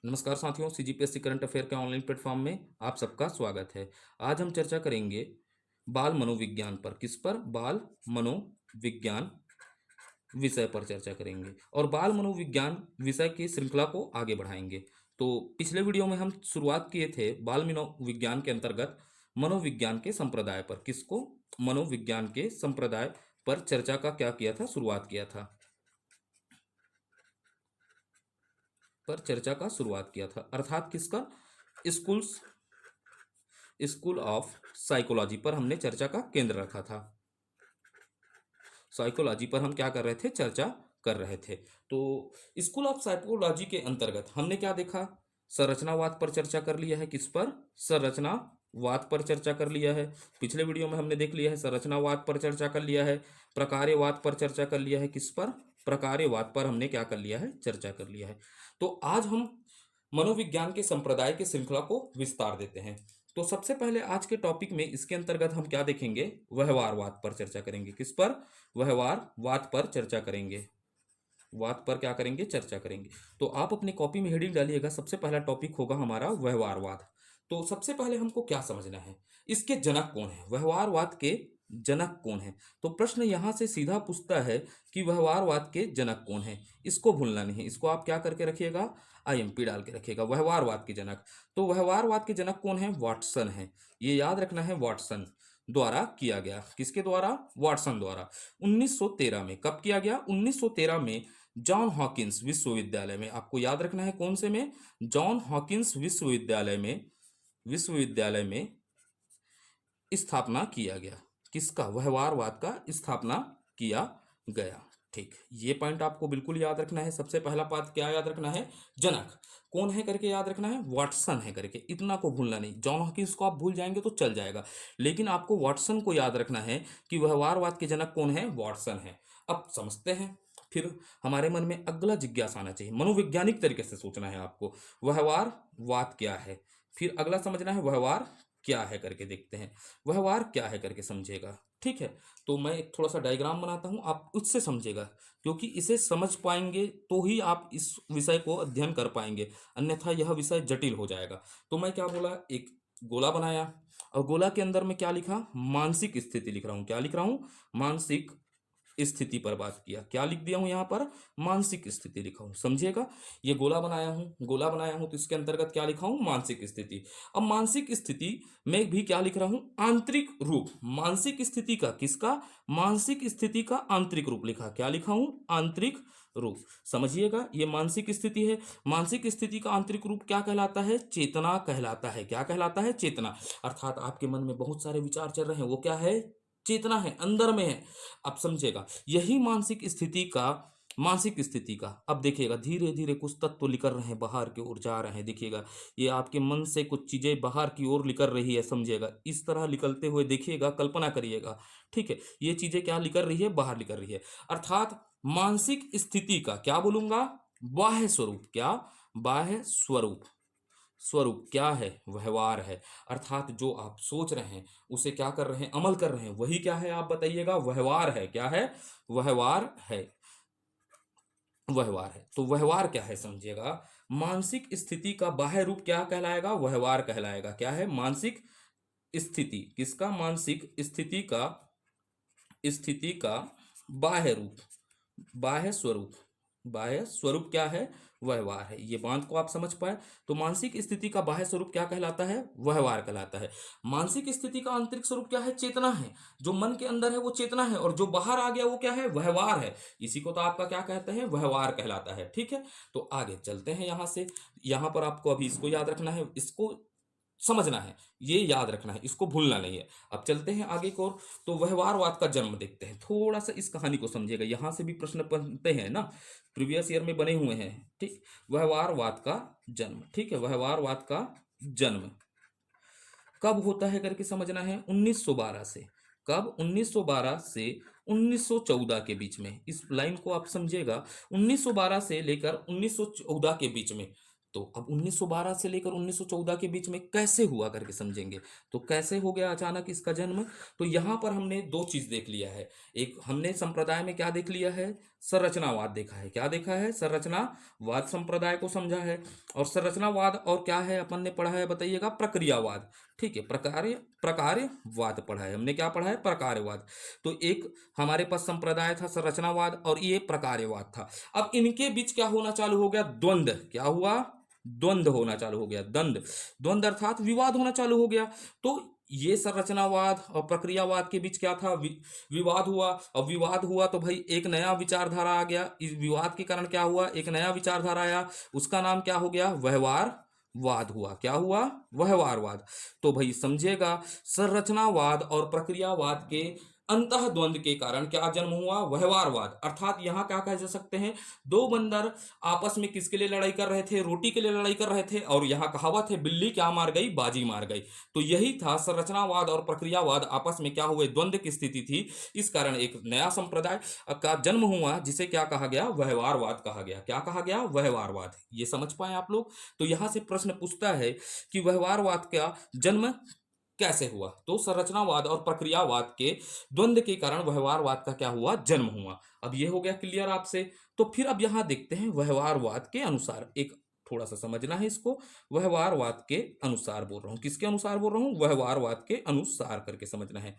नमस्कार साथियों, CGPSC current affair के ऑनलाइन प्लेटफॉर्म में आप सबका स्वागत है। आज हम चर्चा करेंगे बाल मनोविज्ञान पर। किस पर? बाल मनोविज्ञान विषय पर चर्चा करेंगे और बाल मनोविज्ञान विषय की श्रृंखला को आगे बढ़ाएंगे। तो पिछले वीडियो में हम शुरुआत किए थे बाल मनोविज्ञान के अंतर्गत मनोविज्ञान के संप्रदाय पर। किसको? मनोविज्ञान के संप्रदाय पर चर्चा का क्या किया था? शुरुआत किया था। पर चर्चा का शुरुआत किया था, अर्थात किसका? स्कूल्स स्कूल ऑफ साइकोलॉजी पर हमने चर्चा का केंद्र रखा था। साइकोलॉजी पर हम क्या कर रहे थे? चर्चा कर रहे थे। तो स्कूल ऑफ साइकोलॉजी के अंतर्गत हमने क्या देखा? संरचनावाद पर चर्चा कर लिया है। किस पर? संरचनावाद पर चर्चा कर लिया है। पिछले वीडियो में हमने देख लिया है, संरचनावाद पर चर्चा कर लिया है। प्रकार्यवाद पर चर्चा कर लिया है। किस पर? प्रकार्यवाद पर हमने क्या कर लिया है? चर्चा कर लिया है। तो आज हम मनोविज्ञान के संप्रदाय की श्रृंखला को विस्तार देते हैं। तो सबसे पहले आज के टॉपिक में इसके अंतर्गत हम क्या देखेंगे? व्यवहारवाद पर चर्चा करेंगे। किस पर? व्यवहारवाद पर चर्चा करेंगे। वाद पर क्या करेंगे? चर्चा करेंगे। तो आप अपनी कॉपी में हेडिंग डालिएगा। सबसे पहला टॉपिक होगा हमारा व्यवहारवाद। तो सबसे पहले हमको क्या समझना है? इसके जनक कौन है? व्यवहारवाद के जनक कौन है? तो प्रश्न यहां से सीधा पूछता है कि व्यवहारवाद के जनक कौन है। इसको भूलना नहीं है। इसको आप क्या करके रखिएगा? आईएमपी डाल के रखिएगा। व्यवहारवाद के जनक। तो व्यवहारवाद के जनक कौन है? वाटसन है। ये याद रखना है, वाटसन द्वारा किया गया। किसके द्वारा? वाटसन द्वारा। 1913 में। कब किया गया? 1913 में जॉन हॉकिंस विश्वविद्यालय में। आपको याद रखना है कौन से में? जॉन हॉकिंस विश्वविद्यालय में स्थापना किया गया। किसका? व्यवहारवाद का स्थापना किया गया। ठीक, ये पॉइंट आपको बिल्कुल याद रखना है। सबसे पहला पाठ क्या याद रखना है? जनक कौन है करके याद रखना है। वाटसन है करके, इतना को भूलना नहीं। जॉन हॉकिंस को आप भूल जाएंगे तो चल जाएगा, लेकिन आपको वाटसन को याद रखना है कि व्यवहारवाद के जनक कौन है? वाटसन है। अब समझते हैं। फिर हमारे मन में अगला जिज्ञासा आना चाहिए, मनोवैज्ञानिक तरीके से सोचना है आपको। व्यवहारवाद क्या है? फिर अगला समझना है व्यवहार क्या है करके देखते हैं। व्यवहार क्या है करके समझेगा। ठीक है, तो मैं एक थोड़ा सा डायग्राम बनाता हूं, आप उससे समझेगा, क्योंकि इसे समझ पाएंगे तो ही आप इस विषय को अध्ययन कर पाएंगे, अन्यथा यह विषय जटिल हो जाएगा। तो मैं क्या बोला? एक गोला बनाया और गोला के अंदर में क्या लिखा? मानसिक स्थिति लिख रहा हूं। क्या लिख रहा हूं? मानसिक स्थिति पर बात किया। क्या लिख दिया हूं यहां पर? मानसिक स्थिति लिखा हूं। समझिएगा, ये गोला बनाया हूं तो इसके अंतर्गत क्या लिखा हूं? मानसिक स्थिति। अब मानसिक स्थिति में भी क्या लिख रहा हूं? आंतरिक रूप। मानसिक स्थिति का, किसका? मानसिक स्थिति का आंतरिक रूप लिखा। क्या लिखा हूं? आंतरिक रूप। समझिएगा, ये मानसिक स्थिति है। मानसिक स्थिति का आंतरिक रूप क्या कहलाता है? चेतना कहलाता है। क्या कहलाता है? चेतना। अर्थात आपके मन में बहुत सारे विचार चल रहे हैं, वो क्या है? चेतना है, अंदर में है। अब समझेगा, यही मानसिक स्थिति का अब देखिएगा, धीरे धीरे कुछ तत्व तो निकल रहे हैं, बाहर की ओर जा रहे हैं। देखिएगा, ये आपके मन से कुछ चीजें बाहर की ओर निकल रही है। समझिएगा, इस तरह निकलते हुए देखिएगा, कल्पना करिएगा। ठीक है, ये चीजें क्या निकल रही है? बाहर निकल रही है। अर्थात मानसिक स्थिति का क्या बोलूंगा? बाह्य स्वरूप। क्या? बाह्य स्वरूप। स्वरूप क्या है? व्यवहार है। अर्थात जो आप सोच रहे हैं, उसे क्या कर रहे हैं? अमल कर रहे हैं, वही क्या है? आप बताइएगा। व्यवहार है। क्या है? व्यवहार है। व्यवहार है। तो व्यवहार क्या है समझिएगा। मानसिक स्थिति का बाह्य रूप क्या कहलाएगा? व्यवहार कहलाएगा। क्या है? मानसिक स्थिति। किसका? मानसिक स्थिति का बाह्य रूप, बाह्य स्वरूप। बाह्य स्वरूप क्या है? व्यवहार है। ये बात को आप समझ पाए। तो मानसिक स्थिति का बाह्य स्वरूप क्या कहलाता है? व्यवहार कहलाता है। मानसिक स्थिति का आंतरिक स्वरूप क्या है? चेतना है। जो मन के अंदर है वो चेतना है, और जो बाहर आ गया वो क्या है? व्यवहार है। इसी को तो आपका क्या कहते हैं? व्यवहार कहलाता है। ठीक है, तो आगे चलते हैं। यहां से यहां पर आपको अभी इसको याद रखना है, इसको समझना है, ये याद रखना है, इसको भूलना नहीं है। अब चलते हैं आगे की ओर। तो व्यवहारवाद का जन्म देखते हैं। थोड़ा सा इस कहानी को समझिएगा, यहां से भी प्रश्न बनते हैं ना, प्रीवियस ईयर में बने हुए हैं। ठीक, व्यवहारवाद का जन्म। ठीक है, व्यवहारवाद का जन्म कब होता है करके समझना है। 1912 से। कब? 1912 से 1914 के बीच में। इस लाइन को आप समझिएगा, 1912 से लेकर 1914 के बीच में तो अब 1912 से लेकर 1914 के बीच में कैसे हुआ करके समझेंगे। तो कैसे हो गया अचानक इसका जन्म। तो यहाँ पर हमने दो चीज देख लिया है। एक हमने संप्रदाय में क्या देख लिया है, संरचनावाद देखा है। क्या देखा है, संरचनावाद संप्रदाय को समझा है। और संरचनावाद और क्या है अपन ने पढ़ा है बताइएगा, प्रक्रियावाद। ठीक है, प्रकार्यवाद पढ़ा है हमने। क्या पढ़ा है, प्रकार्यवाद। तो एक हमारे पास संप्रदाय था संरचनावाद और ये प्रकार्यवाद था। अब इनके बीच क्या होना चालू हो गया, द्वंद्व। क्या हुआ, द्वंद्व होना चालू हो गया। द्वंद्व, द्वंद्व अर्थात विवाद होना चालू हो गया। तो ये संरचनावाद और प्रक्रियावाद के बीच क्या था, विवाद हुआ। और विवाद हुआ तो भाई एक नया विचारधारा आ गया। इस विवाद के कारण क्या हुआ, एक नया विचारधारा आया, उसका नाम क्या हो गया, व्यवहारवाद हुआ। क्या हुआ, व्यवहारवाद। तो भाई समझेगा, संरचनावाद और प्रक्रियावाद के अंतः द्वंद्व के कारण क्या जन्म हुआ, व्यवहारवाद। अर्थात यहां क्या कह जा सकते हैं, दो बंदर आपस में किसके लिए लड़ाई कर रहे थे, रोटी के लिए लड़ाई कर रहे थे। और यहां कहावत है, बिल्ली क्या मार गई, बाजी मार गई। तो यही था, संरचनावाद और प्रक्रियावाद आपस में क्या हुए, द्वंद्व की स्थिति थी। इस कारण एक नया संप्रदाय का जन्म हुआ जिसे क्या कहा गया, व्यवहारवाद कहा गया। क्या कहा गया, व्यवहारवाद। ये समझ पाए आप लोग। तो यहां से प्रश्न पूछता है कि व्यवहारवाद का जन्म कैसे हुआ। तो संरचनावाद और प्रक्रियावाद के द्वंद्व के कारण व्यवहारवाद का क्या हुआ, जन्म हुआ। अब ये हो गया क्लियर आपसे। तो फिर अब यहां देखते हैं व्यवहारवाद के अनुसार, एक थोड़ा सा समझना है इसको। व्यवहारवाद के अनुसार बोल रहा हूं, किसके अनुसार बोल रहा हूं, व्यवहारवाद के अनुसार करके समझना है।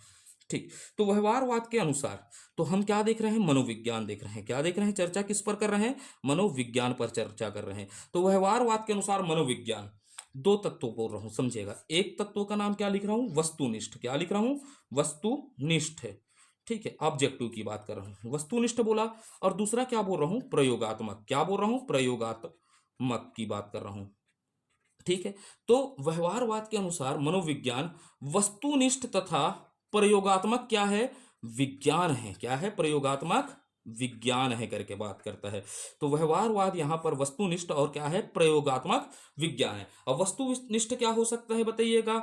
ठीक, तो व्यवहारवाद के अनुसार तो हम क्या देख रहे हैं, मनोविज्ञान देख रहे हैं। क्या देख रहे हैं, चर्चा किस पर कर रहे हैं, मनोविज्ञान पर चर्चा कर रहे हैं। तो व्यवहारवाद के अनुसार मनोविज्ञान, दो तत्वों बोल रहा हूं समझिएगा। एक तत्व का नाम क्या लिख रहा हूं, वस्तुनिष्ठ। क्या लिख रहा हूं, वस्तुनिष्ठ है। ठीक है, ऑब्जेक्टिव की बात कर रहा हूं, वस्तुनिष्ठ बोला। और दूसरा क्या बोल रहा हूं, प्रयोगात्मक। क्या बोल रहा हूं, प्रयोगात्मक की बात कर रहा हूं। ठीक है, तो व्यवहारवाद के अनुसार मनोविज्ञान वस्तुनिष्ठ तथा प्रयोगात्मक क्या है, विज्ञान है। क्या है, प्रयोगात्मक विज्ञान है करके बात करता है। तो व्यवहारवाद यहां पर वस्तुनिष्ठ और क्या है, प्रयोगात्मक विज्ञान है। और वस्तुनिष्ठ क्या हो सकता है बताइएगा,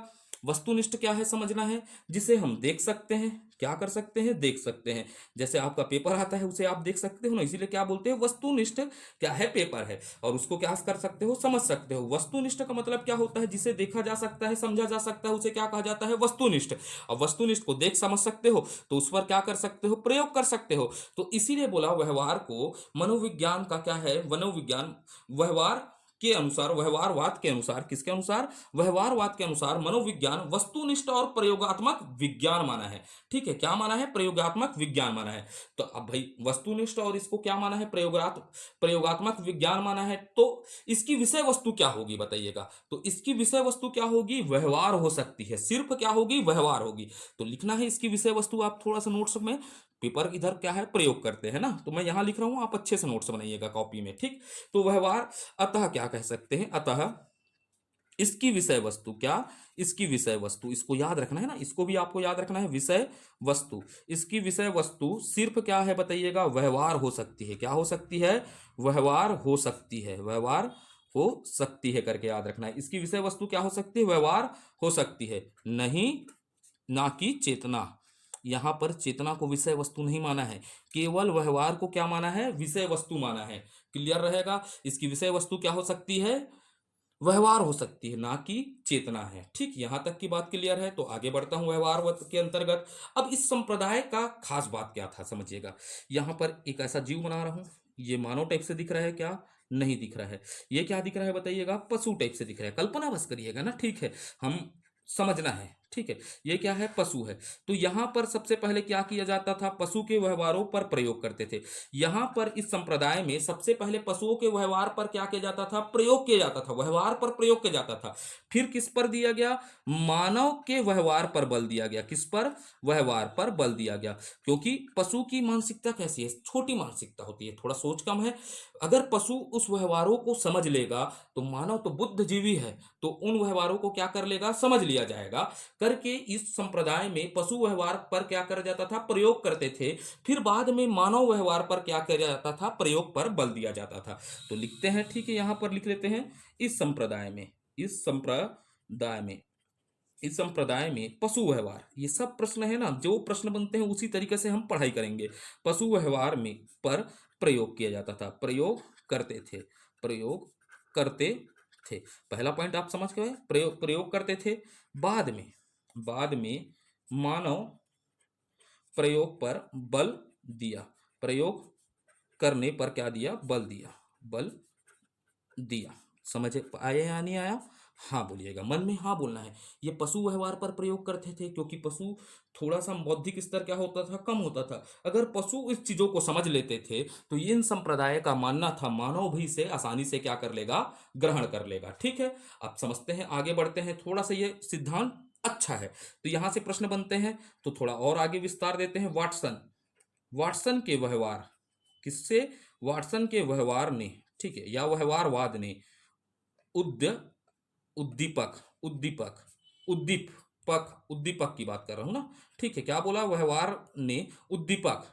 वस्तुनिष्ठ क्या है समझना है, जिसे हम देख सकते हैं। क्या कर सकते हैं, देख सकते हैं। जैसे आपका पेपर आता है उसे आप देख सकते हो ना, इसीलिए क्या बोलते हैं, वस्तुनिष्ठ क्या है, पेपर है। और उसको क्या कर सकते हो, समझ सकते हो। वस्तुनिष्ठ का मतलब क्या होता है, जिसे देखा जा सकता है, समझा जा सकता है, उसे क्या कहा जाता है, वस्तुनिष्ठ। और वस्तुनिष्ठ को देख समझ सकते हो तो उस पर क्या कर सकते हो, प्रयोग कर सकते हो। तो इसीलिए बोला व्यवहार को मनोविज्ञान का क्या है, मनोविज्ञान व्यवहार के अनुसार, व्यवहारवाद के अनुसार, किसके अनुसार, व्यवहारवाद के अनुसार मनोविज्ञान वस्तुनिष्ठ और प्रयोगात्मक विज्ञान माना है। ठीक है, क्या माना है, प्रयोगात्मक विज्ञान माना है। तो अब भाई वस्तुनिष्ठ और इसको क्या माना है, प्रयोगात्मक विज्ञान माना है। तो इसकी विषय वस्तु क्या होगी बताइएगा। तो इसकी विषय वस्तु क्या होगी, व्यवहार हो सकती है। सिर्फ क्या होगी, व्यवहार होगी। तो लिखना है इसकी विषय वस्तु, आप थोड़ा सा नोट्स में, पेपर इधर क्या है, प्रयोग करते हैं ना, तो मैं यहां लिख रहा हूं, आप अच्छे से नोट्स बनाइएगा कॉपी में। ठीक, तो व्यवहार, अतः क्या कह सकते हैं, अतः इसकी विषय वस्तु, क्या, इसकी विषय वस्तु, इसको याद रखना है ना, इसको भी आपको याद रखना है, विषय वस्तु। इसकी विषय वस्तु सिर्फ क्या है बताइएगा, व्यवहार हो सकती है। क्या हो सकती है, व्यवहार हो सकती है, व्यवहार हो सकती है करके याद रखना है। इसकी विषय वस्तु क्या हो सकती है, व्यवहार हो सकती है, नहीं ना कि चेतना। यहां पर चेतना को विषय वस्तु नहीं माना है, केवल व्यवहार को क्या माना है, विषय वस्तु माना है। क्लियर रहेगा, इसकी विषय वस्तु क्या हो सकती है, व्यवहार हो सकती है, ना कि चेतना है। ठीक, यहां तक की बात क्लियर है। तो आगे बढ़ता हूं व्यवहारवाद के अंतर्गत। अब इस संप्रदाय का खास बात क्या था समझिएगा। यहां पर एक ऐसा जीव बना रहा हूं, ये मानव टाइप से दिख रहा है क्या, नहीं दिख रहा है। ये क्या दिख रहा है बताइएगा, पशु टाइप से दिख रहा है। कल्पना बस करिएगा ना, ठीक है, हम समझना है। ठीक है, ये क्या है, पशु है। तो यहां पर सबसे पहले क्या किया जाता था, पशु के व्यवहारों पर प्रयोग करते थे। यहां पर इस संप्रदाय में सबसे पहले पशुओं के व्यवहार पर क्या किया जाता था, प्रयोग किया जाता था, व्यवहार पर प्रयोग किया जाता था। फिर किस पर दिया गया, मानव के व्यवहार पर बल दिया गया। किस पर, व्यवहार पर बल दिया गया। क्योंकि पशु की मानसिकता कैसी है, छोटी मानसिकता होती है, थोड़ा सोच कम है। अगर पशु उस व्यवहारों को समझ लेगा तो मानव तो बुद्ध जीवी है, तो उन व्यवहारों को क्या कर लेगा, समझ लिया जाएगा करके इस संप्रदाय में पशु व्यवहार पर क्या कर जाता था, प्रयोग करते थे। फिर बाद में मानव व्यवहार पर क्या किया जाता था, प्रयोग पर बल दिया जाता था। तो लिखते हैं, ठीक है, यहां पर लिख लेते हैं, इस संप्रदाय में, इस संप्रदाय में, इस संप्रदाय में पशु व्यवहार, ये सब प्रश्न है ना, जो प्रश्न बनते हैं उसी तरीके से हम पढ़ाई करेंगे। पशु व्यवहार में पर प्रयोग किया जाता था, प्रयोग करते थे, प्रयोग करते थे। पहला पॉइंट आप समझ गए, प्रयोग करते थे। बाद में मानव प्रयोग पर बल दिया, प्रयोग करने पर क्या दिया, बल दिया, बल दिया। समझ आया या नहीं आया? हाँ बोलिएगा, मन में हाँ बोलना है। ये पशु व्यवहार पर प्रयोग करते थे, क्योंकि पशु थोड़ा सा बौद्धिक स्तर क्या होता था, कम होता था। अगर पशु इस चीजों को समझ लेते थे तो इन संप्रदाय का मानना था मानव भी इसे आसानी से क्या कर लेगा, ग्रहण कर लेगा। ठीक है, अब समझते हैं, आगे बढ़ते हैं। थोड़ा सा ये सिद्धांत अच्छा है तो यहां से प्रश्न बनते हैं, तो थोड़ा और आगे विस्तार देते हैं। वाटसन के व्यवहार, किससे, वाटसन के व्यवहार ने, ठीक है, या व्यवहारवाद ने उद्य उद्दीपक उद्दीपक उद्दीपक की बात कर रहा हूं ना। ठीक है, क्या बोला, व्यवहार ने उद्दीपक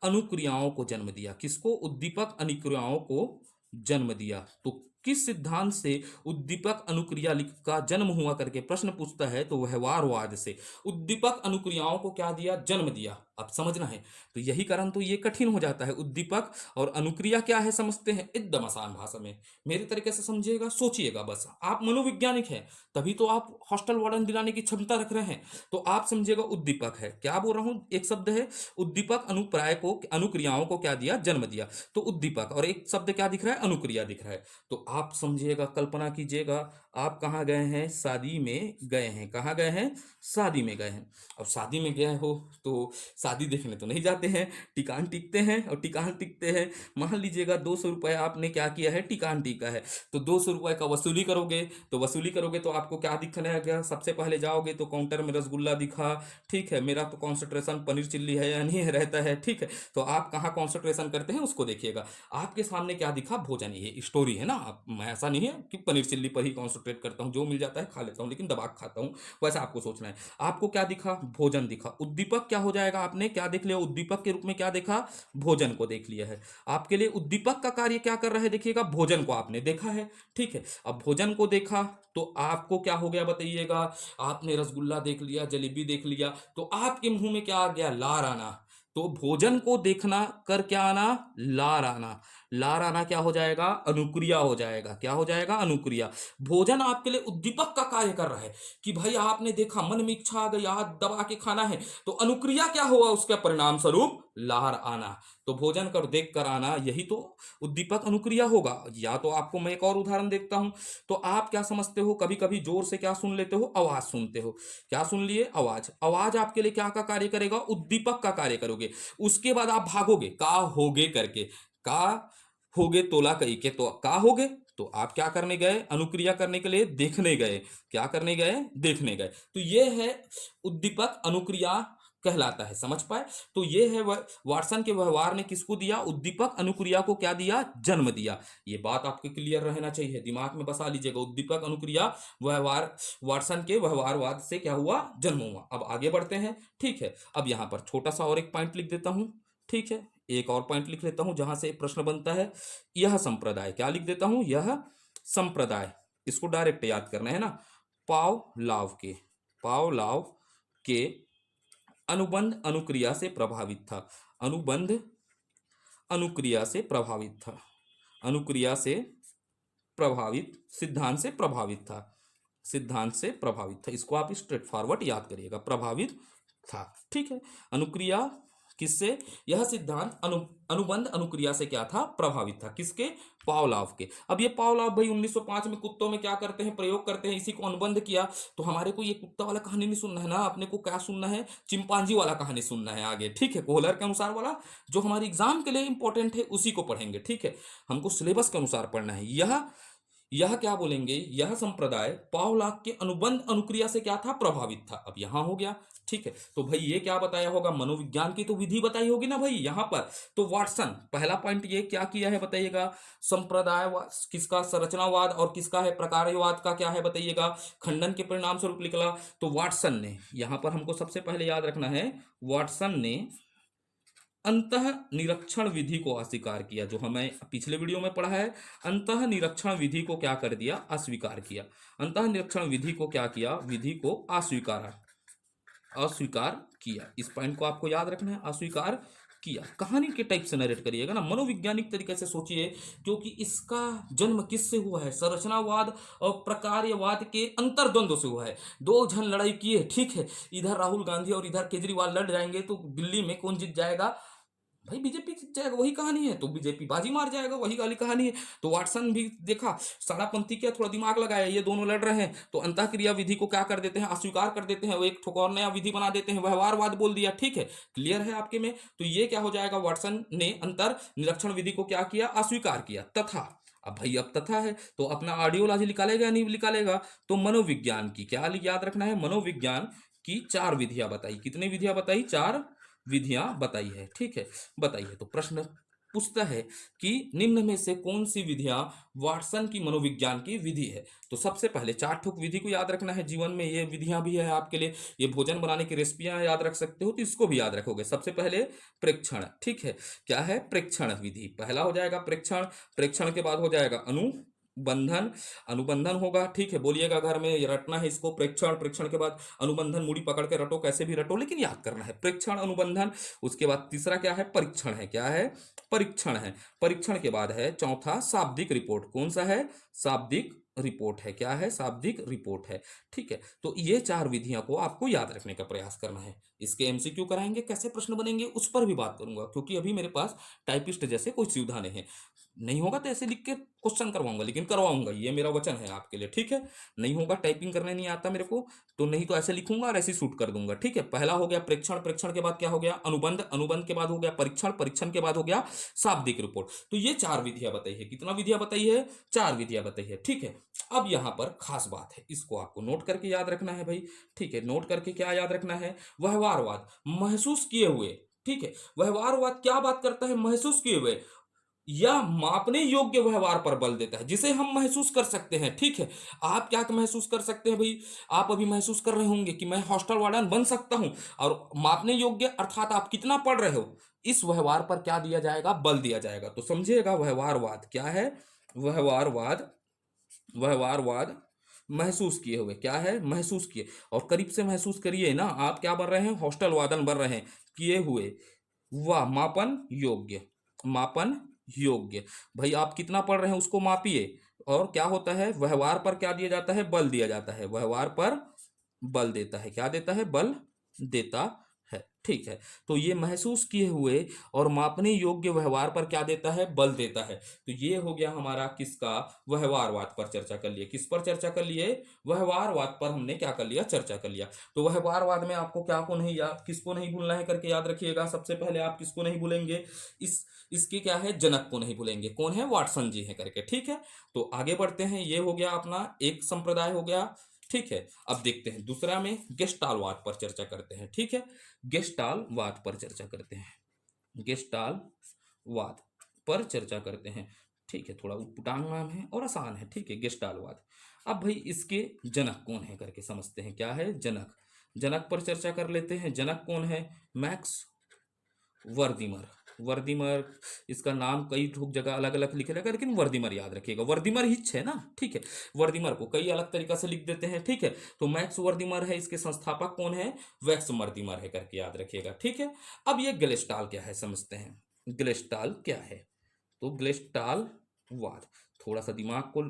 अनुक्रियाओं को जन्म दिया। किसको, उद्दीपक अनुक्रियाओं को जन्म दिया। तो किस सिद्धांत से उद्दीपक अनुक्रिया का जन्म हुआ करके प्रश्न पूछता है, तो व्यवहारवाद से उद्दीपक अनुक्रियाओं को क्या दिया, जन्म दिया। अब समझना है, तो यही कारण तो ये कठिन हो जाता है। उद्दीपक और अनुक्रिया क्या है समझते हैं, एकदम आसान भाषा में मेरे तरीके से समझिएगा, सोचिएगा बस। आप मनोवैज्ञानिक हैं, तभी तो आप हॉस्टल वार्डन दिलाने की क्षमता रख रहे हैं। तो आप समझिएगा, उद्दीपक है, क्या बोल रहा हूं, एक शब्द है उद्दीपक, अनुप्राय को, अनुक्रियाओं को क्या दिया, जन्म दिया। तो उद्दीपक, और एक शब्द क्या दिख रहा है, अनुक्रिया दिख रहा है। तो आप समझिएगा, कल्पना कीजिएगा, आप कहाँ गए हैं, शादी में गए हैं। कहाँ गए हैं, शादी में गए हैं। अब शादी में गए हो तो शादी देखने तो नहीं जाते हैं, टिकान टिकते हैं, और टिकान टिकते हैं, मान लीजिएगा 200 रुपये आपने क्या किया है, टिकान टिका है। तो 200 रुपये का वसूली करोगे, तो आपको क्या दिखने लगा, सबसे पहले जाओगे तो काउंटर में रसगुल्ला दिखा। ठीक है, मेरा तो कॉन्सेंट्रेशन पनीर चिल्ली है या नहीं है, रहता है। ठीक है, तो आप कहाँ कॉन्सेंट्रेशन करते हैं उसको देखिएगा। आपके सामने क्या दिखा, भोजन, ये स्टोरी है ना। मैं ऐसा नहीं है कि पनीर चिल्ली पर ही कॉन्सेंट्रेट करता हूँ, जो मिल जाता है खा लेता हूँ, लेकिन दबा के खाता हूँ, वैसा आपको सोचना है। आपको क्या दिखा, भोजन दिखा। उद्दीपक क्या हो जाएगा, आपने क्या देख लिया, उद्दीपक के रूप में क्या देखा, भोजन को देख लिया है। आपके लिए उद्दीपक का कार्य क्या कर रहा है, देखिएगा, भोजन को आपने देखा है। ठीक है, अब भोजन को देखा तो आपको क्या हो गया बताइएगा, आपने रसगुल्ला देख लिया, जलेबी देख लिया, तो आपके मुंह में क्या आ गया, लार आना। तो भोजन को देखना कर क्या आना, लार आना। लार आना क्या हो जाएगा, अनुक्रिया हो जाएगा। क्या हो जाएगा, अनुक्रिया। भोजन आपके लिए उद्दीपक का कार्य कर रहा है, कि भाई आपने देखा, मन में इच्छा आ गई, हाथ दबा के खाना है, तो अनुक्रिया क्या हुआ, उसका परिणाम स्वरूप लार आना। तो भोजन कर देख कर आना, यही तो उद्दीपक अनुक्रिया होगा। या तो आपको मैं एक और उदाहरण देखता हूं। तो आप क्या समझते हो, कभी कभी जोर से क्या सुन लेते हो, आवाज सुनते हो। क्या सुन लिए, आवाज। आवाज आपके लिए क्या का कार्य करेगा, उद्दीपक का कार्य करोगे। उसके बाद आप भागोगे, का होगे करके, का होगे तोला कई के, तो का होगे, तो आप क्या करने गए, अनुक्रिया करने के लिए देखने गए। क्या करने गए, देखने गए। तो ये है उद्दीपक अनुक्रिया कहलाता है, समझ पाए। तो ये है वाटसन के व्यवहार ने किसको दिया, उद्दीपक अनुक्रिया को क्या दिया, जन्म दिया। ये बात आपके क्लियर रहना चाहिए, दिमाग में बसा लीजिएगा। उद्दीपक अनुक्रिया व्यवहार, वाटसन के व्यवहारवाद से क्या हुआ, जन्म हुआ। अब आगे बढ़ते हैं। ठीक है, अब यहां पर छोटा सा और एक पॉइंट लिख देता हूं। ठीक है, एक और पॉइंट लिख लेता हूं जहां से एक प्रश्न बनता है। यह संप्रदाय, क्या लिख देता हूं, यह संप्रदाय, इसको डायरेक्ट याद करना है ना। पावलाव के अनुबंध अनुक्रिया से प्रभावित था। अनुबंध अनुक्रिया से प्रभावित था। अनुक्रिया से प्रभावित, सिद्धांत से प्रभावित था। सिद्धांत से प्रभावित था, इसको आप स्ट्रेट फॉरवर्ड याद करिएगा, प्रभावित था। ठीक है, अनुक्रिया किससे, यह सिद्धांत अनुबंध अनुक्रिया से क्या था, प्रभावित था। किसके, पावलाव के। अब ये पावलाव भाई 1905 में कुत्तों में क्या करते हैं, प्रयोग करते हैं, इसी को अनुबंध किया। तो हमारे को ये कुत्ता वाला कहानी नहीं सुनना है ना, अपने को क्या सुनना है, चिंपांजी वाला कहानी सुनना है आगे। ठीक है, कोहलर के अनुसार वाला, जो हमारे एग्जाम के लिए इंपॉर्टेंट है, उसी को पढ़ेंगे। ठीक है, हमको सिलेबस के अनुसार पढ़ना है। यह क्या बोलेंगे, यह संप्रदाय पावलाव के अनुबंध अनुक्रिया से क्या था, प्रभावित था। अब यहां हो गया। ठीक है, तो भाई ये क्या बताया होगा, मनोविज्ञान की तो विधि बताई होगी ना भाई यहां पर। तो वाटसन पहला पॉइंट ये क्या किया है बताइएगा, संप्रदाय किसका, संरचनावाद, और किसका है, प्रकारवाद का क्या है बताइएगा, खंडन के परिणाम स्वरूप निकला। तो वाटसन ने, यहां पर हमको सबसे पहले याद रखना है, वाटसन ने अंतः निरीक्षण विधि को अस्वीकार किया। जो हमें पिछले वीडियो में पढ़ा है, अंतः निरीक्षण विधि को क्या कर दिया, अस्वीकार किया। अंतः निरीक्षण विधि को क्या किया, विधि को अस्वीकार किया। इस पॉइंट को आपको याद रखना है, अस्वीकार किया, कहानी के टाइप से नरेट करिएगा ना, मनोवैज्ञानिक तरीके से सोचिए, क्योंकि इसका जन्म किससे हुआ है? संरचनावाद और प्रकार्यवाद के अंतर्द्वंद से हुआ है। दो जन लड़ाई किए, ठीक है, इधर राहुल गांधी और इधर केजरीवाल लड़ जाएंगे तो दिल्ली में कौन जीत जाएगा? भाई बीजेपी जीत जाएगा, वही कहानी है। तो बीजेपी बाजी मार जाएगा, वही वाली कहानी है। तो वाटसन भी देखा, साड़ापंथी क्या, थोड़ा दिमाग लगाया, ये दोनों लड़ रहे हैं तो अंतःक्रिया विधि को क्या कर देते हैं? अस्वीकार कर देते हैं, वो एक ठोक और नया विधि बना देते हैं, व्यवहारवाद बोल दिया, ठीक है, क्लियर है आपके में? तो ये क्या हो जाएगा? वाटसन ने अंतर निरीक्षण विधि को क्या किया? अस्वीकार किया। तथा, अब भाई अब तथा है तो अपना आइडियोलॉजी निकालेगा या नहीं निकालेगा? तो मनोविज्ञान की क्या याद रखना है? मनोविज्ञान की 4 विधियां बताई। कितनी विधियां बताई? 4 विधियां बताई है, ठीक है, बताइए। तो प्रश्न पूछता है कि निम्न में से कौन सी विधियां वाटसन की मनोविज्ञान की विधि है? तो सबसे पहले 4 ठोक विधि को याद रखना है। जीवन में ये विधियां भी है आपके लिए, ये भोजन बनाने की रेसिपियां याद रख सकते हो तो इसको भी याद रखोगे। सबसे पहले प्रेक्षण, ठीक है, क्या है? प्रेक्षण विधि पहला हो जाएगा प्रेक्षण। प्रेक्षण के बाद हो जाएगा अनुबंधन, अनुबंधन होगा, ठीक है, बोलिएगा घर में, ये रटना है इसको, प्रेक्षण, प्रेक्षण के बाद अनुबंधन, मूड़ी पकड़ के रटो, कैसे भी रटो, लेकिन याद करना है, प्रेक्षण, अनुबंधन। उसके बाद तीसरा क्या है? परीक्षण है। क्या है? परीक्षण है। परीक्षण के बाद है चौथा शाब्दिक रिपोर्ट। कौन सा है? शाब्दिक रिपोर्ट है। क्या है? शाब्दिक रिपोर्ट है, ठीक है। तो ये 4 विधियां को आपको याद रखने का प्रयास करना है। इसके एमसीक्यू कराएंगे, कैसे प्रश्न बनेंगे उस पर भी बात करूंगा, क्योंकि अभी मेरे पास टाइपिस्ट जैसे कोई सुविधा नहीं होगा तो ऐसे लिख के क्वेश्चन करवाऊंगा, लेकिन करवाऊंगा, ये मेरा वचन है आपके लिए, ठीक है। नहीं होगा, टाइपिंग करने नहीं आता मेरे को, तो नहीं तो ऐसे लिखूंगा और ऐसे शूट कर दूंगा, ठीक है। पहला हो गया प्रेक्षण, प्रेक्षण के बाद क्या हो गया? अनुबंध, अनुबंध के बाद हो गया परीक्षण, परीक्षण के बाद हो गया शाब्दिक रिपोर्ट। तो ये 4 विधियां बताई है। कितना विधियां बताई है? 4 विधियां बताई है, ठीक है। अब यहां पर खास बात है, इसको आपको नोट करके याद रखना है भाई, ठीक है। नोट करके क्या याद रखना है? व्यवहारवाद, महसूस किए हुए, ठीक है। व्यवहारवाद क्या बात करता है? महसूस किए हुए या मापने योग्य व्यवहार पर बल देता है, जिसे हम महसूस कर सकते हैं, ठीक है। आप क्या महसूस कर सकते हैं भाई? आप अभी महसूस कर रहे होंगे कि मैं हॉस्टल वार्डन बन सकता हूं, और मापने योग्य अर्थात आप कितना पढ़ रहे हो, इस व्यवहार पर क्या दिया जाएगा? बल दिया जाएगा। तो समझिएगा, व्यवहारवाद क्या है? व्यवहारवाद, व्यवहारवाद महसूस किए हुए, क्या है? महसूस किए, और करीब से महसूस करिए ना, आप क्या बन रहे हैं? हॉस्टल वादन बन रहे हैं, किए हुए, वाह, मापन योग्य, मापन योग्य। भाई आप कितना पढ़ रहे हैं उसको मापिए, और क्या होता है? व्यवहार पर क्या दिया जाता है? बल दिया जाता है। व्यवहार पर बल देता है, क्या देता है? बल देता है, ठीक है। तो ये महसूस किए हुए और मापने योग्य व्यवहार पर क्या देता है? बल देता है। तो ये हो गया हमारा किसका? व्यवहारवाद पर चर्चा कर लिए। किस पर चर्चा कर लिए? व्यवहारवाद पर हमने क्या कर लिया? चर्चा कर लिया। तो व्यवहारवाद में आपको क्या को नहीं याद, किसको नहीं भूलना है करके याद रखिएगा। सबसे पहले आप किसको नहीं भूलेंगे? इसके क्या है? जनक को नहीं भूलेंगे। कौन है? वाटसन जी हैं करके, ठीक है। तो आगे बढ़ते हैं, ये हो गया अपना एक संप्रदाय हो गया, ठीक है। अब देखते हैं दूसरा में गेस्टालवाद पर चर्चा करते हैं, ठीक है। गेस्टालवाद पर चर्चा करते हैं, गेस्टालवाद पर चर्चा करते हैं, ठीक है। थोड़ा उटपटांग नाम है और आसान है, ठीक है, गेस्टालवाद। अब भाई इसके जनक कौन है करके समझते हैं। क्या है? जनक, जनक पर चर्चा कर लेते हैं। जनक कौन है? मैक्स वर्दिमर, वर्दिमर, इसका नाम कई ठोक जगह अलग अलग लिखे रहेगा, लेकिन वर्दिमर याद रखिएगा। वर्दिमर हिच है ना, ठीक है। वर्दिमर को कई अलग तरीका से लिख देते हैं, ठीक है। तो मैक्स वर्दिमर है, इसके संस्थापक कौन है? वैक्स वर्दिमर है करके याद रखिएगा, ठीक है। अब ये गेलेस्टाल क्या है समझते हैं। गेलेस्टाल क्या है? तो गेलेस्टाल वाद, थोड़ा सा दिमाग को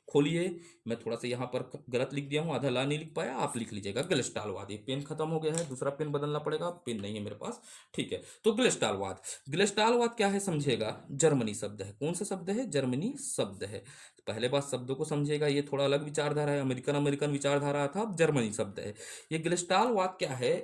खोलिए। मैं थोड़ा सा यहाँ पर गलत लिख दिया हूँ, आधा ला नहीं लिख पाया, आप लिख लीजिएगा गेलेस्टालवाद। ये पेन खत्म हो गया है, दूसरा पेन बदलना पड़ेगा, पेन नहीं है मेरे पास, ठीक है। तो गेलेस्टालवाद, गेलेस्टालवाद क्या है समझिएगा? जर्मनी शब्द है। कौन सा शब्द है? जर्मनी शब्द है। पहले बात शब्दों को समझिएगा, ये थोड़ा अलग विचारधारा है, अमेरिकन अमेरिकन विचारधारा था, अब जर्मनी शब्द है। ये गेलेस्टालवाद क्या है?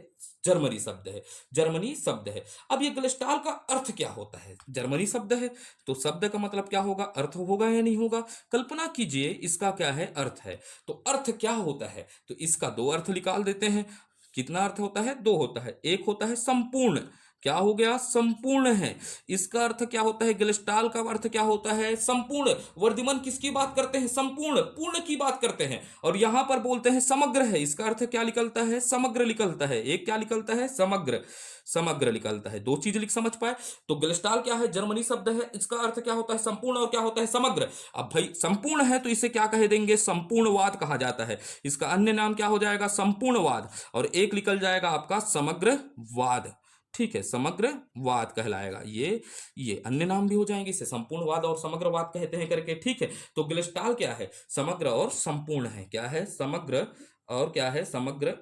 जर्मनी शब्द है, जर्मनी शब्द है। अब ये गेलेस्टाल का अर्थ क्या होता है? जर्मनी शब्द है तो शब्द का मतलब क्या होगा? अर्थ होगा या नहीं होगा? कल्पना कीजिए इसका क्या है? अर्थ है। तो अर्थ क्या होता है? तो इसका 2 अर्थ निकाल देते हैं। कितना अर्थ होता है? 2 होता है। एक होता है संपूर्ण, क्या हो गया? संपूर्ण है। इसका अर्थ क्या होता है? गेलेस्टाल का अर्थ क्या होता है? संपूर्ण। वर्धिमन किसकी बात करते हैं? संपूर्ण, पूर्ण की बात करते हैं। और यहां पर बोलते हैं समग्र है, इसका अर्थ क्या निकलता है? समग्र निकलता है। एक क्या निकलता है? समग्र, समग्र निकलता है। 2 चीज लिख समझ पाए। तो गेलेस्टाल क्या है? जर्मनी शब्द है, इसका अर्थ क्या होता है? संपूर्ण, और क्या होता है? समग्र। अब भाई संपूर्ण है तो इसे क्या कह देंगे? संपूर्णवाद कहा जाता है। इसका अन्य नाम क्या हो जाएगा? संपूर्णवाद। और एक निकल जाएगा आपका समग्रवाद, ठीक है, समग्रवाद कहलाएगा। ये अन्य नाम भी हो जाएंगे, इसे संपूर्णवाद और समग्रवाद कहते हैं करके। ठीक है, तो गेस्टाल्ट क्या है? समग्र और संपूर्ण है। क्या है? समग्र और क्या है? समग्र,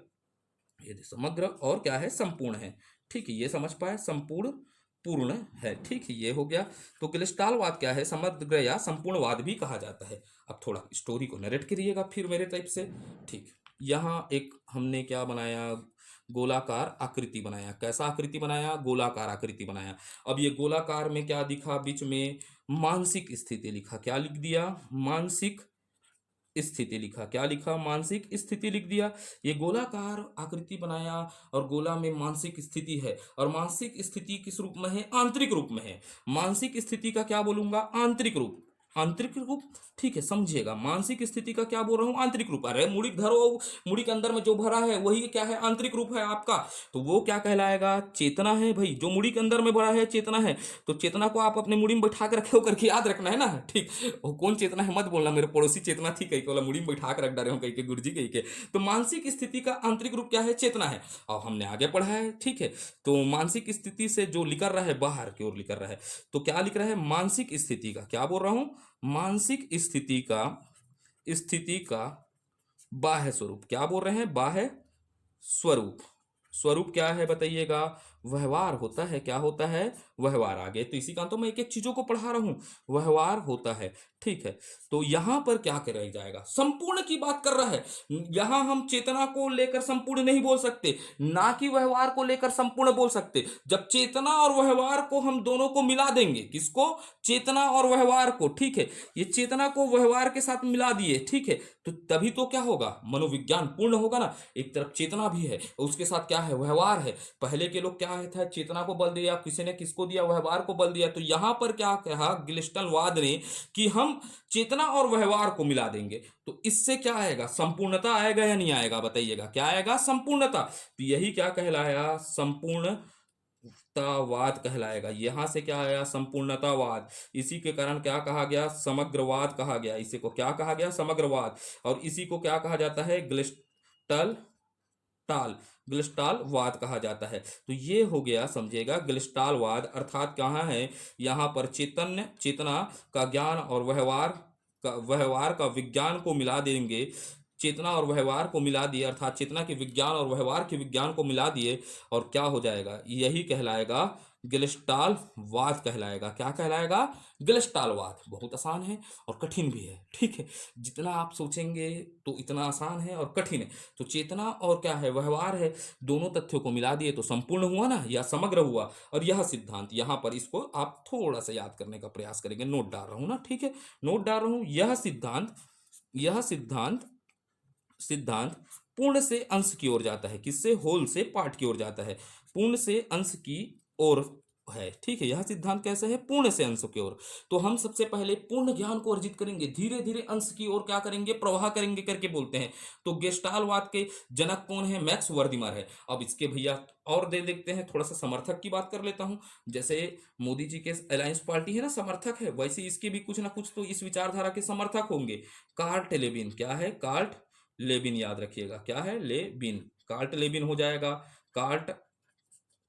ये समग्र और क्या है? संपूर्ण है। ठीक है, ये समझ पाए, संपूर्ण पूर्ण है। ठीक है, ये हो गया। तो गेस्टाल्टवाद क्या है? समग्र या संपूर्णवाद भी कहा जाता है। अब थोड़ा स्टोरी को नरेट करिएगा फिर मेरे टाइप से। ठीक, यहाँ एक हमने क्या बनाया? गोलाकार आकृति बनाया। कैसा आकृति बनाया? गोलाकार आकृति बनाया। अब ये गोलाकार में क्या दिखा? बीच में मानसिक स्थिति लिखा। क्या लिख दिया? मानसिक स्थिति लिखा। क्या लिखा? मानसिक स्थिति लिख दिया। ये गोलाकार आकृति बनाया और गोला में मानसिक स्थिति है, और मानसिक स्थिति किस रूप में है? आंतरिक रूप में है। मानसिक स्थिति का क्या बोलूंगा? आंतरिक रूप। आंतरिक रूप, ठीक है, समझिएगा। मानसिक स्थिति का क्या बोल रहा हूं? आंतरिक रूप। अरे मुड़ी धरो, मुड़ी के अंदर में जो भरा है वही क्या है? आंतरिक रूप है आपका। तो वो क्या कहलाएगा? चेतना है भाई। जो मुड़ी के अंदर में भरा है चेतना है। तो चेतना को आप अपने मुड़ी में बैठा के रखे हो करके याद रखना है ना। ठीक, वो कौन चेतना है मत बोलना, मेरे पड़ोसी चेतना थी कहीं के, बोला मुड़ी में बैठा के रख डाले हो कहीं के, गुरुजी कहीं के। तो मानसिक स्थिति का आंतरिक रूप क्या है? चेतना है। और हमने आगे पढ़ा है। ठीक है, तो मानसिक स्थिति से जो लिकर रहा है, बाहर की ओर लिकर रहा है, तो क्या लिख रहा है? मानसिक स्थिति का, क्या बोल रहा हूं? मानसिक स्थिति का बाह्य स्वरूप। क्या बोल रहे हैं? बाह्य स्वरूप। स्वरूप क्या है बताइएगा? व्यवहार होता है। क्या होता है? व्यवहार। आगे तो इसी का तो मैं एक एक चीजों को पढ़ा रहा हूं। व्यवहार होता है। ठीक है, तो यहां पर क्या कर जाएगा? संपूर्ण की बात कर रहा है। यहां हम चेतना को लेकर संपूर्ण नहीं बोल सकते, ना कि व्यवहार को लेकर संपूर्ण बोल सकते। जब चेतना और व्यवहार को हम दोनों को मिला देंगे, किसको? चेतना और व्यवहार को। ठीक है, ये चेतना को व्यवहार के साथ मिला दिए। ठीक है, तो तभी तो क्या होगा? मनोविज्ञान पूर्ण होगा ना। एक तरफ चेतना भी है, उसके साथ क्या है? व्यवहार है। पहले के लोग क्या था? चेतना को बल दिया, किसी ने किसको दिया? व्यवहार को बल दिया। तो यहां पर क्या कहा गेस्टाल्टवाद ने? कि हम चेतना और व्यवहार को मिला देंगे। तो इससे क्या आएगा? संपूर्णता आएगा या नहीं आएगा? बताइएगा, क्या आएगा? संपूर्णता। तो यही क्या कहलाया? संपूर्णतावाद कहलाएगा। यहां से क्या आया? संपूर्णतावाद। इसी के कारण क्या कहा गया? समग्रवाद कहा गया। इसी को क्या कहा गया? समग्रवाद। और इसी को क्या कहा जाता है? ग्लिस्टल टाल ग्लिस्टालवाद कहा जाता है। तो ये हो गया, समझिएगा, ग्लिस्टालवाद अर्थात कहाँ है? यहाँ पर चेतना का ज्ञान और व्यवहार का विज्ञान को मिला देंगे। चेतना और व्यवहार को मिला दिए, अर्थात चेतना के विज्ञान और व्यवहार के विज्ञान को मिला दिए, और क्या हो जाएगा? यही कहलाएगा गेस्टाल्टवाद कहलाएगा। क्या कहलाएगा? गेस्टाल्टवाद। बहुत आसान है और कठिन भी है। ठीक है, जितना आप सोचेंगे तो इतना आसान है और कठिन है। तो चेतना और क्या है? व्यवहार है। दोनों तथ्यों को मिला दिए तो संपूर्ण हुआ ना, या समग्र हुआ। और यह सिद्धांत, यहां पर इसको आप थोड़ा सा याद करने का प्रयास करेंगे। नोट डाल रहा हूं ना। ठीक है, नोट डाल रहा हूं। यह सिद्धांत पूर्ण से अंश की ओर जाता है। किससे? होल से पार्ट की ओर जाता है। पूर्ण से अंश की ओर है। ठीक है, यह सिद्धांत कैसे है? पूर्ण से अंश की ओर। तो हम सबसे पहले पूर्ण ज्ञान को अर्जित करेंगे, धीरे धीरे अंश की ओर क्या करेंगे? प्रवाह करेंगे करके बोलते हैं। तो गेस्टाल्टवाद के जनक कौन है? मैक्स वर्दिमर है। अब इसके भैया और दे देखते हैं, थोड़ा सा समर्थक की बात कर लेता हूं। जैसे मोदी जी के अलायंस पार्टी है ना, समर्थक है, वैसे इसके भी कुछ ना कुछ तो इस विचारधारा के समर्थक होंगे। Kurt Lewin. क्या है? कार्ट लेविन, याद रखिएगा। क्या है? लेविन। कार्ट लेविन हो जाएगा। कार्ट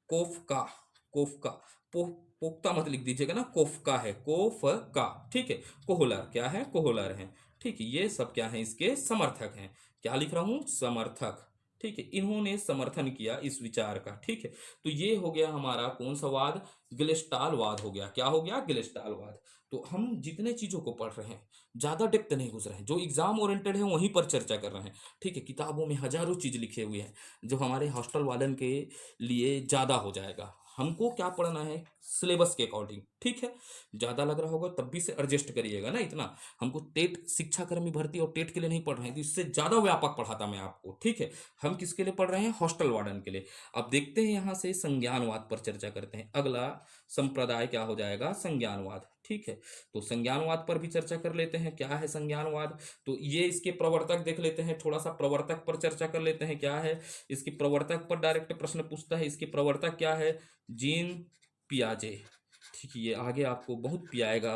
कोफका। कोफका, पोख्ता मत लिख दीजिएगा ना, कोफका है, कोफका। ठीक है, कोहलर। क्या है? कोहलर है। ठीक है, ये सब क्या है? इसके समर्थक हैं। क्या लिख रहा हूं? समर्थक। ठीक है, इन्होंने समर्थन किया इस विचार का। ठीक है, तो ये हो गया हमारा कौन सा वाद? गेस्टाल्टवाद हो गया। क्या हो गया? गेस्टाल्टवाद। तो हम जितने चीजों को पढ़ रहे हैं, ज्यादा डेप्थ नहीं घुस रहे हैं, जो एग्जाम ओरिएंटेड है वहीं पर चर्चा कर रहे हैं। ठीक है, किताबों में हजारों चीज लिखे हुए हैं, जो हमारे हॉस्टल वालन के लिए ज़्यादा हो जाएगा। हमको क्या पढ़ना है? सिलेबस के अकॉर्डिंग। ठीक है, ज़्यादा लग रहा होगा तब भी से एडजस्ट करिएगा ना। इतना हमको टेट शिक्षाकर्मी भर्ती और टेट के लिए नहीं पढ़ रहे हैं, तो इससे ज़्यादा व्यापक पढ़ाता मैं आपको। ठीक है, हम किसके लिए पढ़ रहे हैं? हॉस्टल वार्डन के लिए। अब देखते हैं यहाँ से संज्ञानवाद पर चर्चा करते हैं। अगला संप्रदाय क्या हो जाएगा? संज्ञानवाद। ठीक है, तो संज्ञानवाद पर भी चर्चा कर लेते हैं। क्या है संज्ञानवाद? तो ये इसके प्रवर्तक देख लेते हैं, थोड़ा सा प्रवर्तक पर चर्चा कर लेते हैं। क्या है इसके प्रवर्तक पर? डायरेक्ट प्रश्न पूछता है। इसके प्रवर्तक क्या है? जीन पियाजे। ठीक है, ये आगे आपको बहुत पियाएगा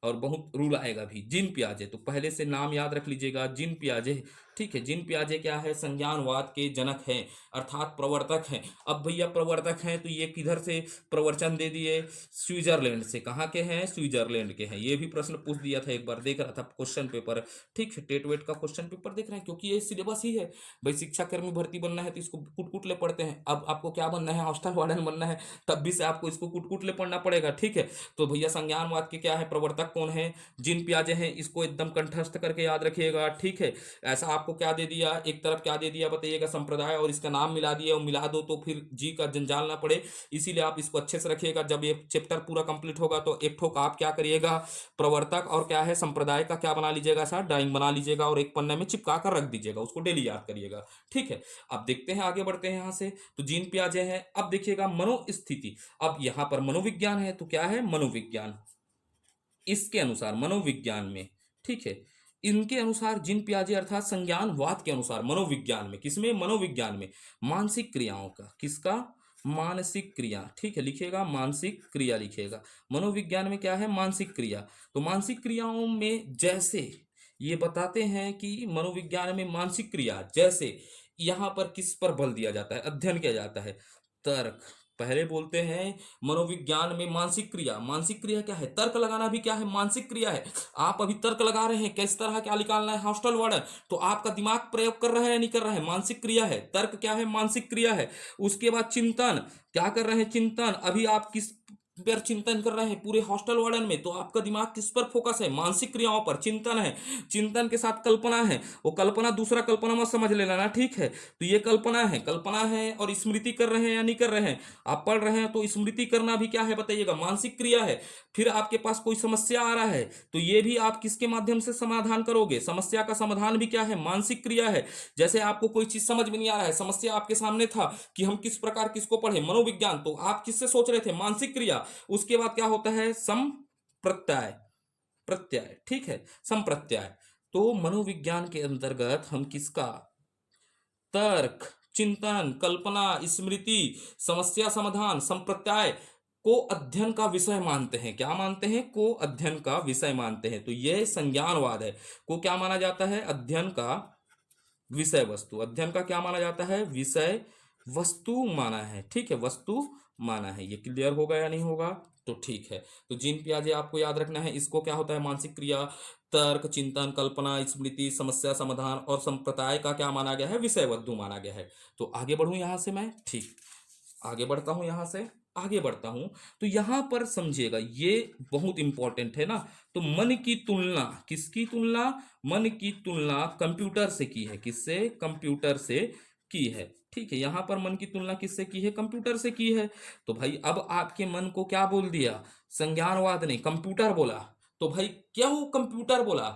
और बहुत रुलाएगा भी। जीन पियाजे, तो पहले से नाम याद रख लीजिएगा। जीन पियाजे ठीक है, जीन पियाजे क्या है, संज्ञानवाद के जनक हैं, अर्थात प्रवर्तक हैं। अब भैया प्रवर्तक हैं तो ये किधर से प्रवचन दे दिए, स्विट्जरलैंड से। कहाँ के हैं, स्विट्जरलैंड के हैं। ये भी प्रश्न पूछ दिया था एक बार, देख रहा था क्वेश्चन पेपर। ठीक है, टेट वेट का क्वेश्चन पेपर देख रहे हैं, क्योंकि ये सिलेबस ही है भाई। शिक्षा कर्मी भर्ती बनना है तो इसको कुट कुट ले पढ़ते हैं। अब आपको क्या बनना है, हॉस्टल वार्डन बनना है, तब भी से आपको इसको कुट कुट ले पढ़ना पड़ेगा। ठीक है, तो भैया संज्ञानवाद के क्या है, प्रवर्तक कौन है, जीन पियाजे हैं। इसको एकदम कंठस्थ करके याद रखिएगा। ठीक है, ऐसा आपको क्या दे दिया, एक तरफ क्या दे दिया बताइएगा, संप्रदाय, और इसका नाम मिला दिया, और मिला दो तो फिर जी का जंजाल ना पड़े, इसीलिए आप इसको अच्छे से रखिएगा। जब ये चैप्टर पूरा कंप्लीट होगा तो एक ठोक आप क्या करिएगा, प्रवर्तक और क्या है संप्रदाय का क्या बना लीजिएगा, सर ड्राइंग बना लीजिएगा और एक पन्ने में चिपका कर रख दीजिएगा, उसको डेली याद करिएगा। ठीक है, अब देखते हैं, आगे बढ़ते हैं यहाँ से। तो जीन पियाजे हैं। अब देखिएगा मनोस्थिति। अब यहाँ पर मनोविज्ञान है तो क्या है, मनोविज्ञान, इसके अनुसार मनोविज्ञान में, ठीक है, इनके अनुसार जीन पियाजे अर्थात संज्ञानवाद के अनुसार मनोविज्ञान में, किसमें, मनोविज्ञान में मानसिक क्रियाओं का, किसका, मानसिक क्रिया। ठीक है, लिखिएगा मानसिक क्रिया, लिखिएगा मनोविज्ञान में क्या है, मानसिक क्रिया। तो मानसिक क्रियाओं में जैसे ये बताते हैं कि मनोविज्ञान में मानसिक क्रिया जैसे यहाँ पर किस पर बल दिया जाता है, अध्ययन किया जाता है, तर्क। पहले बोलते हैं मनोविज्ञान में मानसिक क्रिया, मानसिक क्रिया क्या है, तर्क लगाना भी क्या है, मानसिक क्रिया है। आप अभी तर्क लगा रहे हैं किस तरह क्या निकालना है, हॉस्टल वार्डन, तो आपका दिमाग प्रयोग कर रहे हैं या नहीं कर रहे हैं, मानसिक क्रिया है। तर्क क्या है, मानसिक क्रिया है। उसके बाद चिंतन, क्या कर रहे हैं, चिंतन। अभी आप किस पर चिंतन कर रहे हैं, पूरे हॉस्टल वार्डन में, तो आपका दिमाग किस पर फोकस है, मानसिक क्रियाओं पर, चिंतन है। चिंतन के साथ कल्पना है, वो कल्पना दूसरा कल्पना मत समझ लेना ना। ठीक है, तो ये कल्पना है, कल्पना है, और स्मृति कर रहे हैं या नहीं कर रहे हैं, आप पढ़ रहे हैं तो स्मृति करना भी क्या है बताइएगा, मानसिक क्रिया है। फिर आपके पास कोई समस्या आ रहा है तो ये भी आप किसके माध्यम से समाधान करोगे, समस्या का समाधान भी क्या है, मानसिक क्रिया है। जैसे आपको कोई चीज समझ में नहीं आ रहा है, समस्या आपके सामने था कि हम किस प्रकार किसको पढ़े, मनोविज्ञान, तो आप किससे सोच रहे थे, मानसिक क्रिया। उसके बाद क्या होता है, संप्रत्यय, प्रत्यय। ठीक है, संप्रत्यय। तो मनोविज्ञान के अंतर्गत हम किसका, तर्क, चिंतन, कल्पना, स्मृति, समस्या समाधान, संप्रत्यय को अध्ययन का विषय मानते हैं। क्या मानते हैं, को अध्ययन का विषय मानते हैं। तो यह संज्ञानवाद है। को क्या माना जाता है, अध्ययन का विषय वस्तु, अध्ययन का क्या माना जाता है, विषय वस्तु माना है। ठीक है, वस्तु माना है। ये क्लियर होगा या नहीं होगा, तो ठीक है। तो जीन पियाजे आपको याद रखना है, इसको क्या होता है, मानसिक क्रिया, तर्क, चिंतन, कल्पना, स्मृति, समस्या समाधान और संप्रदाय का क्या माना गया है, विषय वस्तु माना गया है। तो आगे बढ़ूं यहां से मैं, ठीक, आगे बढ़ता हूं, यहां से आगे बढ़ता हूं। तो यहां पर समझिएगा, ये बहुत इंपॉर्टेंट है ना। तो मन की तुलना, किसकी तुलना, मन की तुलना कंप्यूटर से की है, किससे, कंप्यूटर से की है। ठीक है, यहां पर मन की तुलना किससे की है, कंप्यूटर से की है। तो भाई अब आपके मन को क्या बोल दिया, संज्ञानवाद ने कंप्यूटर बोला। तो भाई क्यों कंप्यूटर बोला,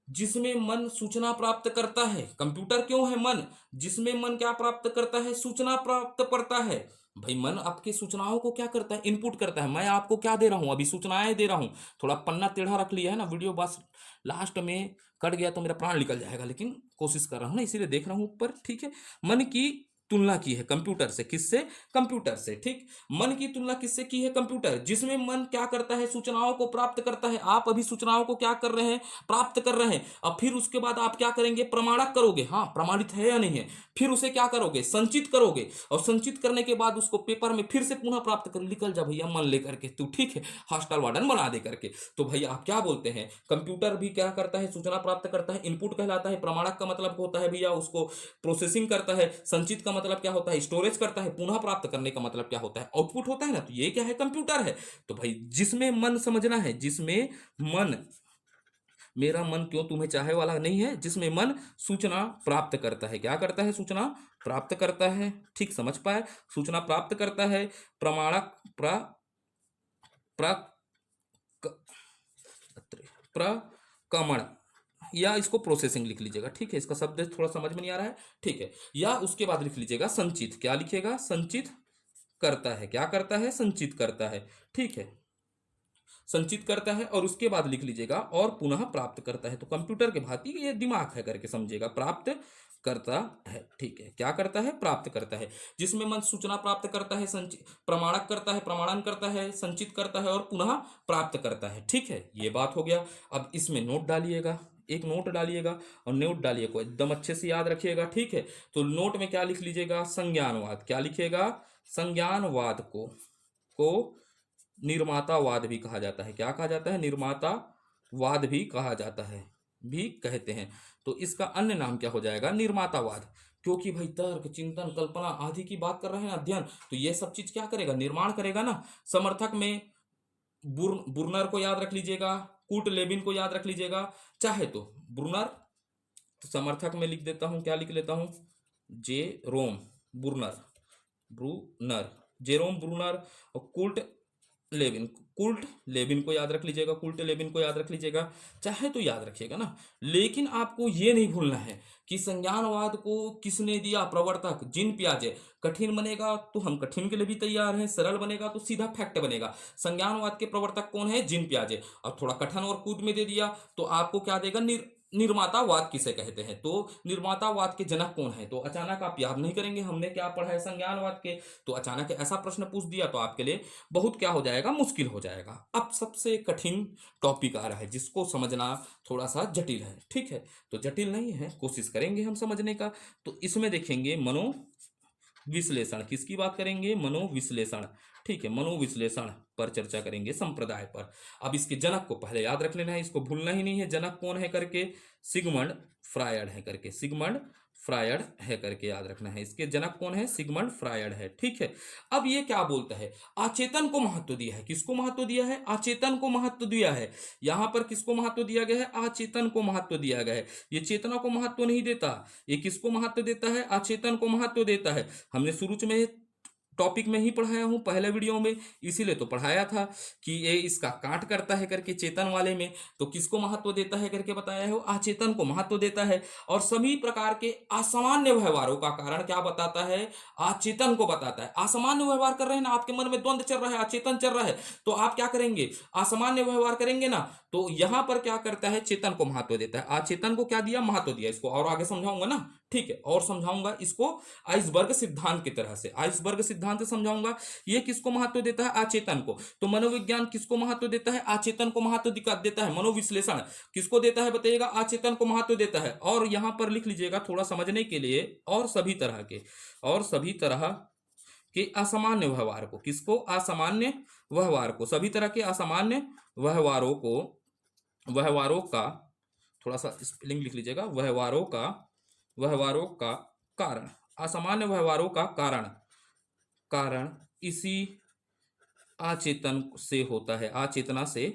जिसमें मन सूचना प्राप्त करता है, कंप्यूटर क्यों है, मन जिसमें मन क्या प्राप्त करता है, सूचना प्राप्त करता है। भाई मन आपके सूचनाओं को क्या करता है, इनपुट करता है। मैं आपको क्या दे रहा हूं, अभी सूचनाएं दे रहा हूं। थोड़ा पन्ना टेढ़ा रख लिया है ना, वीडियो बस लास्ट में कट गया तो मेरा प्राण निकल जाएगा, लेकिन कोशिश कर रहा हूं ना, इसीलिए देख रहा हूं ऊपर। ठीक है, मन की तुलना की है कंप्यूटर से, किससे, कंप्यूटर से। ठीक, मन की तुलना किससे की है, कंप्यूटर, जिसमें मन क्या करता है, सूचनाओं को प्राप्त करता है। आप अभी सूचनाओं को क्या कर रहे हैं, प्राप्त कर रहे हैं। अब फिर उसके बाद आप क्या करेंगे, प्रमाणक करोगे, हाँ प्रमाणित है या नहीं है, फिर उसे क्या करोगे, संचित करोगे, और संचित करने के बाद उसको पेपर में फिर से पुनः प्राप्त कर, निकल जा भैया मन लेकर के तू। ठीक है, हॉस्टल वार्डन बना दे करके। तो भैया आप क्या बोलते हैं, कंप्यूटर भी क्या करता है, सूचना प्राप्त करता है, इनपुट कहलाता है। प्रमाणक का मतलब होता है भैया उसको प्रोसेसिंग करता है। संचित का मतलब क्या होता है, स्टोरेज करता है। पुनः प्राप्त करने का मतलब क्या होता है, आउटपुट होता है ना। तो ये क्या है, कंप्यूटर है। तो भाई जिसमें मन समझना है, जिसमें मन, मेरा मन क्यों तुम्हें चाहे वाला नहीं है, जिसमें मन सूचना प्राप्त करता है, क्या करता है, सूचना प्राप्त करता है। ठीक, समझ पाए, सूचना प्राप्त करता है। प्रमाणक, प्र प्रकमण, या इसको प्रोसेसिंग लिख लीजिएगा। ठीक है, इसका शब्द थोड़ा समझ में नहीं आ रहा है। ठीक है, या उसके बाद लिख लीजिएगा संचित, क्या लिखिएगा, संचित करता है, क्या करता है, संचित करता है। ठीक है, संचित करता है, और उसके बाद लिख लीजिएगा और पुनः प्राप्त करता है। तो कंप्यूटर के भांति ये दिमाग है करके समझिएगा, प्राप्त करता है। ठीक है, क्या करता है, प्राप्त करता है। जिसमें मन सूचना प्राप्त करता है, संचित, प्रमाणक करता है, प्रमाणन करता है, संचित करता है और पुनः प्राप्त करता है। ठीक है, ये बात हो गया। अब इसमें नोट डालिएगा, एक नोट डालिएगा और नोट डालिए को एकदम अच्छे से याद रखिएगा, ठीक है। तो नोट में क्या लिख लीजिएगा, संज्ञानवाद। क्या लिखिएगा, संज्ञानवाद को निर्मातावाद भी कहा जाता है। क्या कहा जाता है, निर्मातावाद भी कहा जाता है, भी कहते हैं। तो इसका अन्य नाम क्या हो जाएगा, निर्मातावाद। क्योंकि भाई तर्क, चिंतन, कल्पना आदि की बात कर रहे हैं, अध्ययन, तो ये सब चीज क्या करेगा, निर्माण करेगा ना। समर्थक में बुर्नर को याद रख लीजिएगा, कूट लेविन को याद रख लीजिएगा, चाहे तो बुर्नर, तो समर्थक में लिख देता हूं, क्या लिख लेता हूं, जेरोम ब्रूनर, जेरोम ब्रूनर। और कुल्ट लेविन को याद रख लीजिएगा, कुल्ट लेविन को याद रख लीजिएगा, चाहे तो याद रखिएगा ना। लेकिन आपको ये नहीं भूलना है कि संज्ञानवाद को किसने दिया, प्रवर्तक जीन पियाजे। कठिन बनेगा तो हम कठिन के लिए भी तैयार हैं, सरल बनेगा तो सीधा फैक्ट बनेगा। संज्ञानवाद के प्रवर्तक कौन है, जीन पियाजे। और थोड़ा कठिन और कूद में दे दिया तो आपको क्या देगा, निर्मातावाद किसे कहते हैं। तो निर्मातावाद के जनक कौन है, तो अचानक आप याद नहीं करेंगे, हमने क्या पढ़ा है संज्ञानवाद के। तो अचानक ऐसा प्रश्न पूछ दिया तो आपके लिए बहुत क्या हो जाएगा, मुश्किल हो जाएगा। अब सबसे कठिन टॉपिक आ रहा है जिसको समझना थोड़ा सा जटिल है, ठीक है। तो जटिल नहीं है, कोशिश करेंगे हम समझने का। तो इसमें देखेंगे मनोविश्लेषण, किसकी बात करेंगे, मनोविश्लेषण, ठीक है। मनोविश्लेषण पर चर्चा करेंगे, संप्रदाय पर। अब इसके जनक को पहले याद रख लेना है, इसको भूलना ही नहीं है, जनक कौन है करके, सिगमंड फ्रायड है करके, सिगमंड फ्रायड है करके याद रखना है। इसके जनक कौन है, सिगमंड फ्रायड है, ठीक है। अब ये क्या बोलता है, अचेतन को महत्व दिया है। किसको महत्व दिया है, अचेतन को महत्व दिया है। यहां पर किसको महत्व दिया गया है, अचेतन को महत्व दिया गया है। ये चेतना को महत्व नहीं देता, ये किसको महत्व देता है, अचेतन को महत्व देता है। हमने शुरू में टॉपिक में ही पढ़ाया हूं, पहले वीडियो में, इसीलिए तो पढ़ाया था कि ये इसका काट करता है करके चेतन वाले में। तो किसको महत्व देता है करके बताया है, अचेतन को महत्व देता है। और सभी प्रकार के असामान्य व्यवहारों का कारण क्या बताता है, अचेतन को बताता है। असामान्य व्यवहार कर रहे हैं ना, आपके मन में द्वंद्व चल रहा है, अचेतन चल रहा है, तो आप क्या करेंगे, असामान्य व्यवहार करेंगे ना। तो यहां पर क्या करता है, चेतन को महत्व देता है। अचेतन को क्या दिया, महत्व दिया। इसको और आगे समझाऊंगा ना, ठीक है, और समझाऊंगा इसको आइसबर्ग सिद्धांत की तरह से, आइसबर्ग सिद्धांत से समझाऊंगा। ये किसको महत्व देता है, अचेतन को। तो मनोविज्ञान किसको महत्व देता है, अचेतन को महत्व देता है। मनोविश्लेषण किसको देता है बताइएगा, अचेतन को महत्व देता है। और यहां पर लिख लीजिएगा थोड़ा समझने के लिए, और सभी तरह के असामान्य व्यवहार को, किसको, असामान्य व्यवहार को, सभी तरह के असामान्य व्यवहारों का थोड़ा सा स्पेलिंग लिख लीजिएगा, व्यवहारों का कारण, असामान्य व्यवहारों का कारण इसी अचेतन से होता है, अचेतना से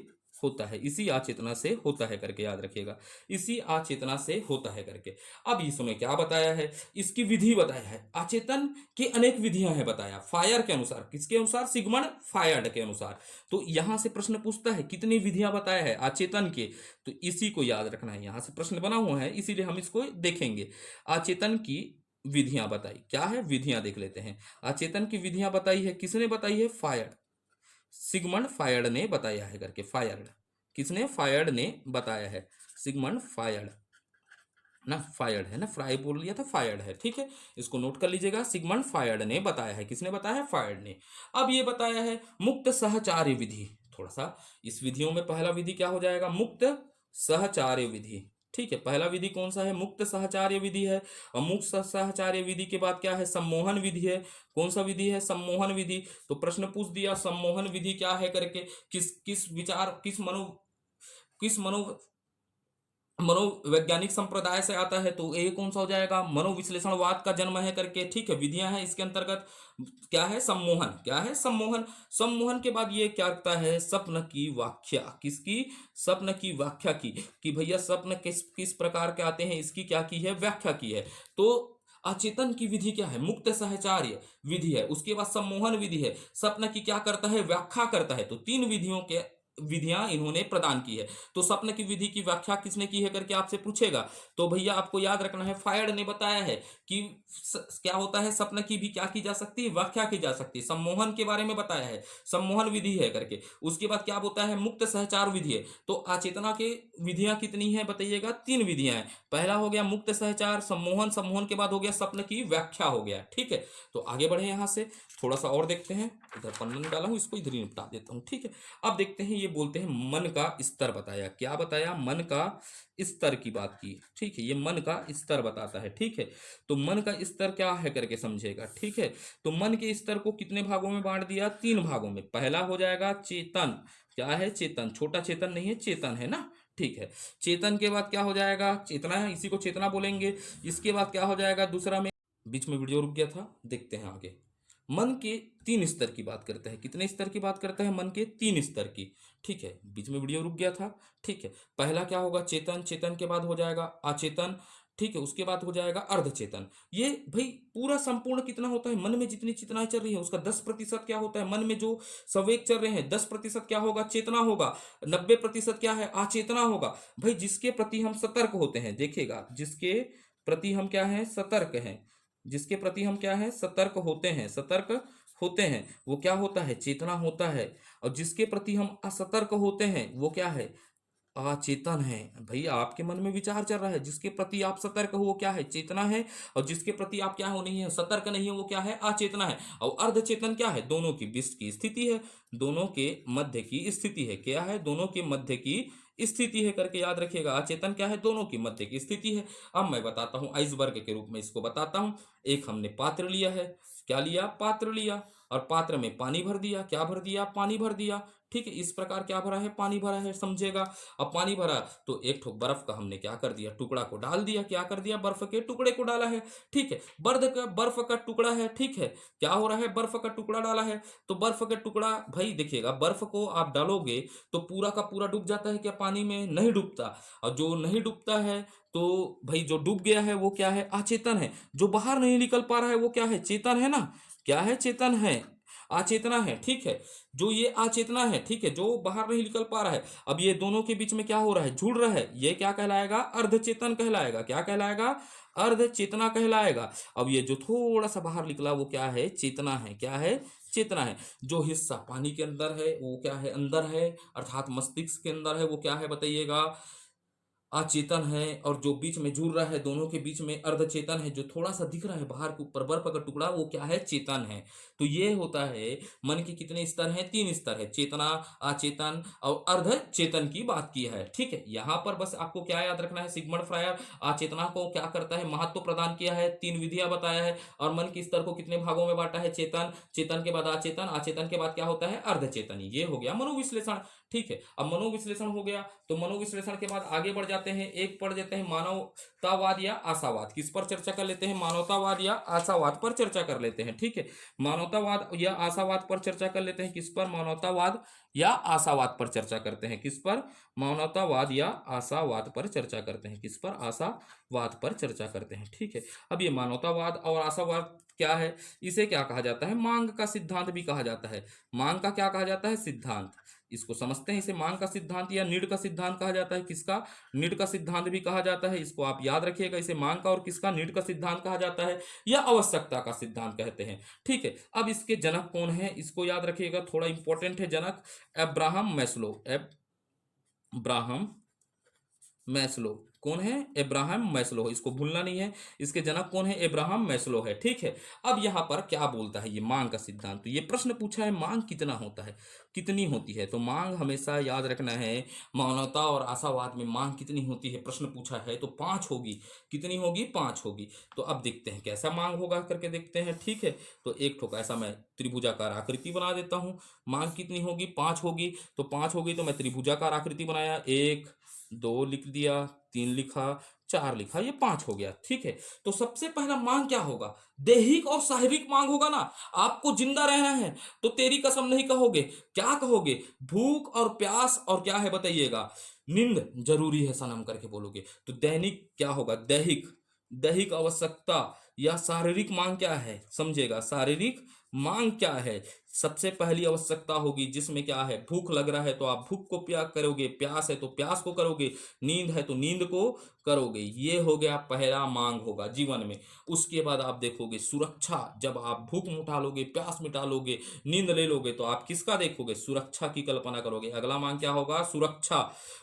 होता है, इसी अचेतना से होता है करके याद रखिएगा, इसी अचेतना से होता है करके। अब इसमें क्या बताया है, इसकी विधि बताया है। अचेतन की अनेक विधियां हैं बताया, फायर के अनुसार, किसके अनुसार, सिगमंड फ्रायड के अनुसार। तो यहां से प्रश्न पूछता है कितनी विधियां बताया है अचेतन के, तो इसी को याद रखना है। यहां से प्रश्न बना हुआ है, इसीलिए हम इसको देखेंगे। अचेतन की विधियां बताई, क्या है, विधियां देख लेते हैं। अचेतन की विधियां बताई है, किसने बताई है, फायर्ड, सिगमंड फ्रायड ने बताया है करके। फायर्ड किसने, फायर्ड ने बताया है, सिगमंड फ्रायड ना, फायर्ड है ना, फ्राई बोल लिया था, फायर्ड है, ठीक है। इसको नोट कर लीजिएगा, सिगमंड फ्रायड ने बताया है। किसने बताया है, फायर्ड ने। अब ये बताया है मुक्त सहचार्य विधि। थोड़ा सा इस विधियों में पहला विधि क्या हो जाएगा, मुक्त सहचार्य विधि, ठीक है। पहला विधि कौन सा है, मुक्त सहचार्य विधि है। और मुक्त सहचार्य विधि के बाद क्या है, सम्मोहन विधि है। कौन सा विधि है, सम्मोहन विधि। तो प्रश्न पूछ दिया सम्मोहन विधि क्या है करके, किस मनोवैज्ञानिक संप्रदाय से आता है, तो ये कौन सा हो जाएगा, मनोविश्लेषणवाद का जन्म है करके, ठीक है। विधियां हैं इसके अंतर्गत, क्या है, सम्मोहन, क्या है, सम्मोहन। सम्मोहन के बाद ये क्या करता है, स्वप्न की व्याख्या, किसकी, स्वप्न की व्याख्या की, कि भैया स्वप्न किस किस प्रकार के आते हैं, इसकी क्या की है, व्याख्या की है। तो अचेतन की विधि क्या है, मुक्त सहचार्य विधि है। उसके बाद सम्मोहन विधि है, स्वप्न की क्या करता है, व्याख्या करता है। तो तीन विधियां इन्होंने प्रदान की है। तो स्वप्न की विधि की व्याख्या किसने की है करके आपसे पूछेगा, तो भैया आपको याद रखना है, फ्रायड ने बताया है कि क्या होता है, स्वप्न की भी क्या की जा सकती है, व्याख्या की जा सकती है। सम्मोहन के बारे में बताया है, सम्मोहन विधि है करके। उसके बाद क्या होता है, मुक्त सहचार विधि है। तो अचेतना के विधियां कितनी है बताइएगा, तीन विधियां हैं। पहला हो गया मुक्त सहचार, सम्मोहन, सम्मोहन के बाद हो गया स्वप्न की व्याख्या हो गया, ठीक है। तो आगे बढ़े, यहां से थोड़ा सा और देखते हैं। इधर पन्ना निकाला हूं, इसको इधर ही निपटा देता हूं, ठीक है। अब देखते हैं ये बोलते हैं मन का स्तर बताया। क्या बताया? मन का स्तर की बात की। ठीक है, ये मन का स्तर बताता है। ठीक है, तो मन का स्तर क्या है करके समझेगा। ठीक है, तो मन के स्तर को कितने भागों में बांट दिया? 3 भागों में। पहला हो जाएगा चेतन। क्या है? चेतन। छोटा चेतन नहीं है, चेतन है ना। ठीक है, चेतन के बाद क्या हो जाएगा? चेतना है, इसी को चेतना बोलेंगे। इसके बाद क्या हो जाएगा दूसरा में? बीच में वीडियो रुक गया था, देखते हैं आगे। मन के 3 स्तर की बात करता है। कितने स्तर की बात करता है? मन के 3 स्तर की। ठीक है, बीच में वीडियो रुक गया था। ठीक है, पहला क्या होगा? चेतन। चेतन के बाद हो जाएगा अचेतन। ठीक है, उसके बाद हो जाएगा अर्धचेतन। ये भाई पूरा संपूर्ण कितना होता है? मन में जितनी चेतनाएं चल रही है उसका 10% क्या होता है? मन में जो संवेग चल रहे हैं 10% क्या होगा? चेतना होगा। 90% क्या है? अचेतना होगा। भाई जिसके प्रति हम सतर्क होते हैं, देखिएगा, जिसके प्रति हम क्या है? सतर्क हैं। जिसके प्रति हम क्या है? सतर्क होते हैं। सतर्क होते हैं वो क्या होता है? चेतना होता है। और जिसके प्रति हम असतर्क होते हैं वो क्या है? अचेतन है। भाई आपके मन में विचार चल रहा है, जिसके प्रति आप सतर्क हो वो क्या है? चेतना है। और जिसके प्रति आप क्या हो नहीं है? सतर्क नहीं है, वो क्या है? अचेतना है। और अर्धचेतन क्या है? दोनों की बीच की स्थिति है। दोनों के मध्य की स्थिति है। क्या है? दोनों के मध्य की स्थिति है करके याद रखिएगा। अचेतन क्या है? दोनों की मध्य की स्थिति है। अब मैं बताता हूं, आइसबर्ग के रूप में इसको बताता हूं। एक हमने पात्र लिया है। क्या लिया? पात्र लिया। और पात्र में पानी भर दिया। क्या भर दिया? पानी भर दिया। ठीक है, इस प्रकार क्या भरा है? पानी भरा है, समझेगा। अब पानी भरा तो एक ठोक बर्फ का हमने क्या कर दिया? टुकड़ा को डाल दिया। क्या कर दिया? बर्फ के टुकड़े को डाला है। ठीक है, बर्फ का टुकड़ा है। ठीक है, क्या हो रहा है? बर्फ का टुकड़ा डाला है। तो बर्फ का टुकड़ा, भाई देखिएगा, बर्फ को आप डालोगे तो पूरा का पूरा डूब जाता है क्या? पानी में नहीं डूबता। और जो नहीं डूबता है तो भाई जो डूब गया है वो क्या है? अचेतन है। जो बाहर नहीं निकल पा रहा है वो क्या है? चेतन है ना। क्या है? चेतन है। अचेतना है। ठीक है, जो ये अचेतना है, ठीक है, जो बाहर नहीं निकल पा रहा है। अब ये दोनों के बीच में क्या हो रहा है? जुड़ रहा है। ये क्या कहलाएगा? अर्धचेतन कहलाएगा। क्या कहलाएगा? अर्धचेतना कहलाएगा। अब ये जो थोड़ा सा बाहर निकला वो क्या है? चेतना है। क्या है? चेतना है। जो हिस्सा पानी के अंदर है वो क्या है? अंदर है, अर्थात मस्तिष्क के अंदर है, वो क्या है बताइएगा? अचेतन है। और जो बीच में जुड़ रहा है, दोनों के बीच में अर्धचेतन है। जो थोड़ा सा दिख रहा है बाहर के ऊपर बर्फ का टुकड़ा, वो क्या है? चेतन है। तो ये होता है मन के कितने स्तर हैं? 3 स्तर है। चेतना, अचेतन और अर्धचेतन की बात की है। ठीक है, यहाँ पर बस आपको क्या याद रखना है? सिगमंड फ्रायर अचेतना को क्या करता है? महत्व प्रदान किया है, 3 विधियां बताया है। और मन के स्तर को कितने भागों में बांटा है? चेतन, चेतन के बाद अचेतन, अचेतन के बाद क्या होता है? अर्धचेतन। ये हो गया मनोविश्लेषण। ठीक है, अब मनोविश्लेषण हो गया तो मनोविश्लेषण के बाद आगे बढ़ जाते हैं। एक पढ़ देते हैं मानवतावाद या आशावाद। किस पर चर्चा कर लेते हैं? मानवतावाद या आशावाद पर चर्चा कर लेते हैं। ठीक है, मानवतावाद या आशावाद पर चर्चा कर लेते हैं। किस पर? मानवतावाद या आशावाद पर चर्चा करते हैं। किस पर? मानवतावाद या आशावाद पर चर्चा करते हैं। किस पर? आशावाद पर चर्चा करते हैं। ठीक है, अब ये मानवतावाद और आशावाद क्या है? इसे क्या कहा जाता है? मांग का सिद्धांत भी कहा जाता है। मांग का क्या कहा जाता है? सिद्धांत। इसको समझते हैं। इसे मांग का सिद्धांत या नीड का सिद्धांत कहा जाता है। किसका? नीड का सिद्धांत भी कहा जाता है। इसको आप याद रखिएगा। इसे मांग का और किसका? नीड का सिद्धांत कहा जाता है, या आवश्यकता का सिद्धांत कहते हैं। ठीक है, अब इसके जनक कौन है? इसको याद रखिएगा, थोड़ा इंपॉर्टेंट है जनक। Abraham Maslow. अब्राहम मैस्लो कौन है? Abraham Maslow. इसको भूलना नहीं है। इसके जनक कौन है? अब्राहम मैस्लो है। ठीक है, अब यहाँ पर क्या बोलता है ये मांग का सिद्धांत? तो ये प्रश्न पूछा है, मांग कितना होता है, कितनी होती है? तो मांग हमेशा याद रखना है, मानवता और आशावाद में मांग कितनी होती है प्रश्न पूछा है तो 5 होगी। कितनी होगी? 5 होगी। तो अब देखते हैं कैसा मांग होगा करके देखते हैं। ठीक है, तो एक ठोक ऐसा मैं त्रिभुजाकार आकृति बना देता हूं। मांग कितनी होगी? 5 होगी। तो 5 होगी तो मैं त्रिभुजाकार आकृति बनाया, 1 2 लिख दिया, 3 लिखा, 4 लिखा, ये 5 हो गया। ठीक है, तो सबसे पहला मांग क्या होगा? दैहिक और शारीरिक मांग होगा ना। आपको जिंदा रहना है तो तेरी कसम नहीं कहोगे, क्या कहोगे? भूख और प्यास और क्या है बताइएगा? नींद जरूरी है सनम करके बोलोगे। तो दैनिक क्या होगा? दैहिक, दैहिक आवश्यकता या शारीरिक मांग क्या है? समझेगा, शारीरिक मांग क्या है? सबसे पहली आवश्यकता होगी जिसमें क्या है? भूख लग रहा है तो आप भूख को प्यास करोगे, प्यास है तो प्यास को करोगे, नींद है तो नींद को करोगे। ये हो गया पहला मांग होगा जीवन में। उसके बाद आप देखोगे सुरक्षा। जब आप भूख मिटा लोगे, प्यास मिटा लोगे, नींद ले लोगे तो आप किसका देखोगे? सुरक्षा की कल्पना करोगे। अगला मांग क्या होगा? सुरक्षा।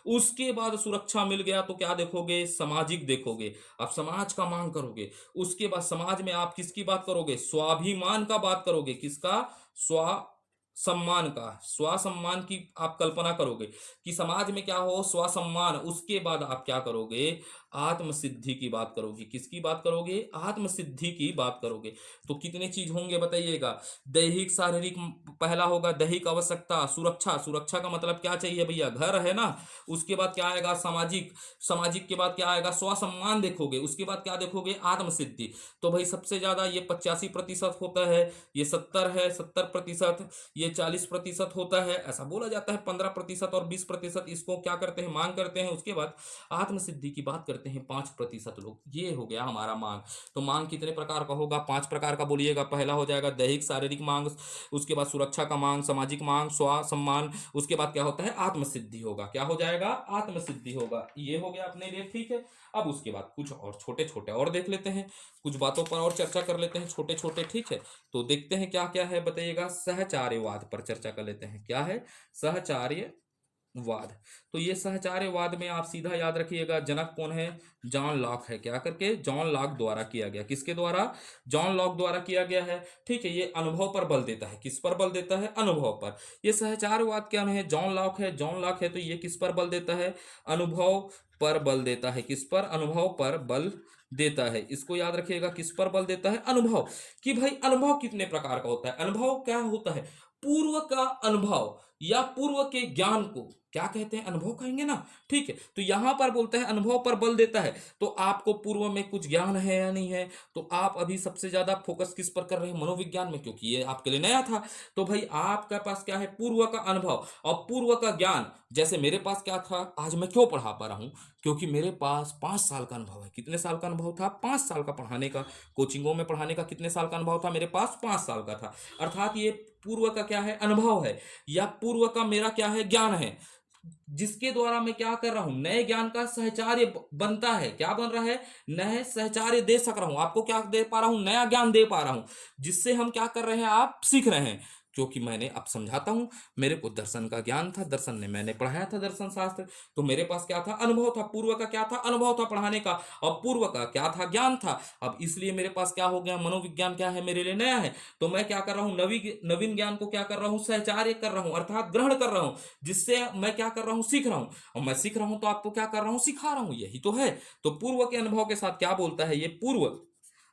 उसके बाद सुरक्षा मिल गया तो क्या देखोगे? सामाजिक देखोगे। आप समाज का मांग करोगे। उसके बाद समाज में आप किसकी बात करोगे? स्वाभिमान का बात करोगे। किसका? स्वा सम्मान का, स्वसम्मान की आप कल्पना करोगे कि समाज में क्या हो, स्वसम्मान, उसके बाद आप क्या करोगे, आत्मसिद्धि की बात करोगे। किसकी बात करोगे, आत्मसिद्धि की बात करोगे। तो कितने चीज होंगे बताइएगा, दैहिक शारीरिक, पहला होगा दैहिक आवश्यकता, सुरक्षा, सुरक्षा का मतलब क्या चाहिए भैया, घर है ना। उसके बाद क्या आएगा, सामाजिक, सामाजिक के बाद क्या आएगा, स्वसम्मान देखोगे। उसके बाद क्या देखोगे, आत्मसिद्धि। तो भाई सबसे ज्यादा ये 85% होता है, ये 70 है, 70%, ये 40% होता है, ऐसा बोला जाता है। 15% और 20% इसको क्या करते हैं, मांग करते हैं। उसके बाद आत्मसिद्धि की बात करते हैं 5% लोग। ये हो गया हमारा मांग। तो मांग कितने प्रकार का होगा, 5 प्रकार का बोलिएगा। पहला हो जाएगा दैहिक शारीरिक मांग, उसके बाद सुरक्षा का मांग, सामाजिक मांग, स्व सम्मान, उसके बाद क्या होता है, आत्मसिद्धि होगा। क्या हो जाएगा, आत्मसिद्धि होगा। ये हो गया अपने लिए, ठीक है। अब उसके बाद कुछ और छोटे छोटे और देख लेते हैं, कुछ बातों पर और चर्चा कर लेते हैं, छोटे छोटे, ठीक है। तो देखते हैं क्या क्या है, बताइएगा। सहचार्यवाद पर चर्चा कर लेते हैं। क्या है, सहचार्यवाद। तो ये सहचार्यवाद में आप सीधा याद रखिएगा, जनक कौन है, जॉन लॉक है। क्या करके, जॉन लॉक द्वारा किया गया। किसके द्वारा, जॉन लॉक द्वारा किया गया है, ठीक है। ये अनुभव पर बल देता है। किस पर बल देता है, अनुभव पर। ये सहचारवाद क्या है, जॉन लॉक है, जॉन लॉक है, तो ये किस पर बल देता है, अनुभव पर बल देता है। किस पर, अनुभव पर बल देता है। इसको याद रखिएगा, किस पर बल देता है, अनुभव। कि भाई अनुभव कितने प्रकार का होता है, अनुभव क्या होता है, पूर्व का अनुभव या पूर्व के ज्ञान को क्या कहते हैं, अनुभव कहेंगे ना, ठीक है। तो यहां पर बोलते हैं अनुभव पर बल देता है। तो आपको पूर्व में कुछ ज्ञान है या नहीं है, तो आप अभी सबसे ज्यादा फोकस किस पर कर रहे हैं, मनोविज्ञान में, क्योंकि ये आपके लिए नया था। तो भाई आपके पास क्या है, पूर्व का अनुभव और पूर्व का ज्ञान। जैसे मेरे पास क्या था, आज मैं क्यों पढ़ा पा रहा हूं, क्योंकि मेरे पास 5 साल का अनुभव है। कितने साल का अनुभव था, 5 साल का पढ़ाने का, कोचिंगों में पढ़ाने का कितने साल का अनुभव था, मेरे पास 5 साल का था। अर्थात ये पूर्व का क्या है, अनुभव है, या पूर्व का मेरा क्या है, ज्ञान है, जिसके द्वारा मैं क्या कर रहा हूं, नए ज्ञान का सहचार्य बनता है। क्या बन रहा है, नए सहचार्य दे सक रहा हूं आपको, क्या दे पा रहा हूं, नया ज्ञान दे पा रहा हूं, जिससे हम क्या कर रहे हैं, आप सीख रहे हैं। क्योंकि मैंने अब समझाता हूं, मेरे को दर्शन का ज्ञान था, दर्शन ने मैंने पढ़ाया था दर्शन शास्त्र, तो मेरे पास क्या था, अनुभव था। पूर्व का क्या था, अनुभव था पढ़ाने का, और पूर्व का क्या था, ज्ञान था। अब इसलिए मेरे पास क्या हो गया, मनोविज्ञान क्या है, मेरे लिए नया है। तो मैं क्या कर रहा हूं, नवीन ज्ञान को क्या कर रहा हूं, सहचार्य कर रहा हूं, अर्थात ग्रहण कर रहा हूं, जिससे मैं क्या कर रहा हूं, सीख रहा हूं। और मैं सीख रहा हूं तो आपको क्या कर रहा हूं, सिखा रहा हूं, यही तो है। तो पूर्व के अनुभव के साथ क्या बोलता है, ये पूर्व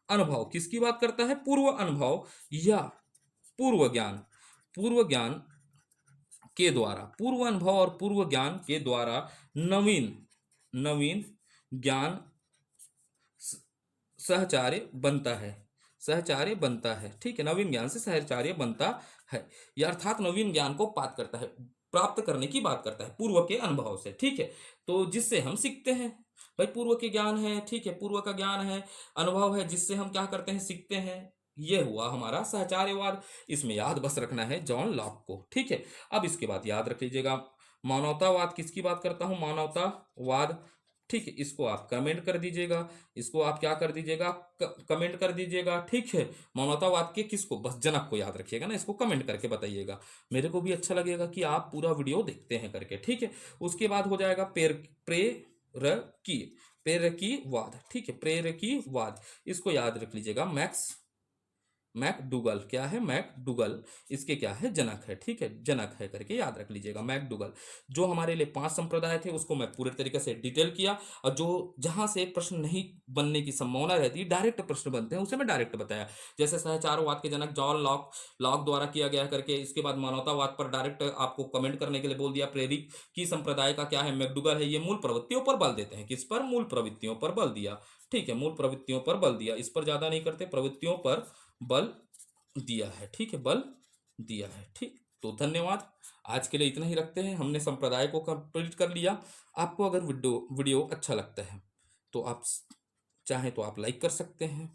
अनुभव किसकी बात करता है, पूर्व अनुभव या पूर्व ज्ञान। पूर्व ज्ञान के द्वारा, पूर्व अनुभव और पूर्व ज्ञान के द्वारा नवीन नवीन ज्ञान सहचार्य बनता है, सहचार्य बनता है, ठीक है। नवीन ज्ञान से सहचार्य बनता है, यह अर्थात नवीन ज्ञान को प्राप्त करता है, प्राप्त करने की बात करता है पूर्व के अनुभव से, ठीक है। तो जिससे हम सीखते हैं, भाई पूर्व के ज्ञान है, ठीक है, पूर्व का ज्ञान है, अनुभव है, जिससे हम क्या करते हैं, सीखते हैं। ये हुआ हमारा सहचार्यवाद। इसमें याद बस रखना है जॉन लॉक को, ठीक है। अब इसके बाद याद रख लीजिएगा, मानवतावाद किसकी बात करता हूं, मानवतावाद, ठीक है। इसको आप कमेंट कर दीजिएगा, इसको आप क्या कर दीजिएगा, कमेंट कर दीजिएगा, ठीक है। मानवतावाद के किसको, बस जनक को याद रखिएगा ना, इसको कमेंट करके बताइएगा, मेरे को भी अच्छा लगेगा कि आप पूरा वीडियो देखते हैं करके, ठीक है। उसके बाद हो जाएगा प्रेरकी, प्रेरकीवाद, ठीक है, प्रेरकीवाद, इसको याद रख लीजिएगा। मैकडूगल, क्या है, मैकडूगल, इसके क्या है, जनक है, ठीक है, जनक है करके याद रख लीजिएगा, मैकडूगल। जो हमारे लिए 5 संप्रदाय थे उसको मैं पूरे तरीके से डिटेल किया, और जो जहां से प्रश्न नहीं बनने की संभावना रहती, डायरेक्ट प्रश्न बनते हैं, उसे मैं डायरेक्ट बताया। जैसे सहचारवाद के जनक जॉन लॉक, लॉक द्वारा किया गया करके। इसके बाद मानवतावाद पर डायरेक्ट आपको कमेंट करने के लिए बोल दिया। प्रेरिक की संप्रदाय का क्या है, मैकडूगल है, ये मूल प्रवृत्तियों पर बल देते हैं। किस पर, मूल प्रवृत्तियों पर बल दिया, ठीक है, मूल प्रवृत्तियों पर बल दिया, इस पर ज्यादा नहीं करते, प्रवृत्तियों पर बल दिया है, ठीक है, बल दिया है, ठीक। तो धन्यवाद, आज के लिए इतना ही रखते हैं, हमने संप्रदाय को कंप्लीट कर लिया। आपको अगर वीडियो वीडियो अच्छा लगता है तो आप चाहें तो आप लाइक कर सकते हैं,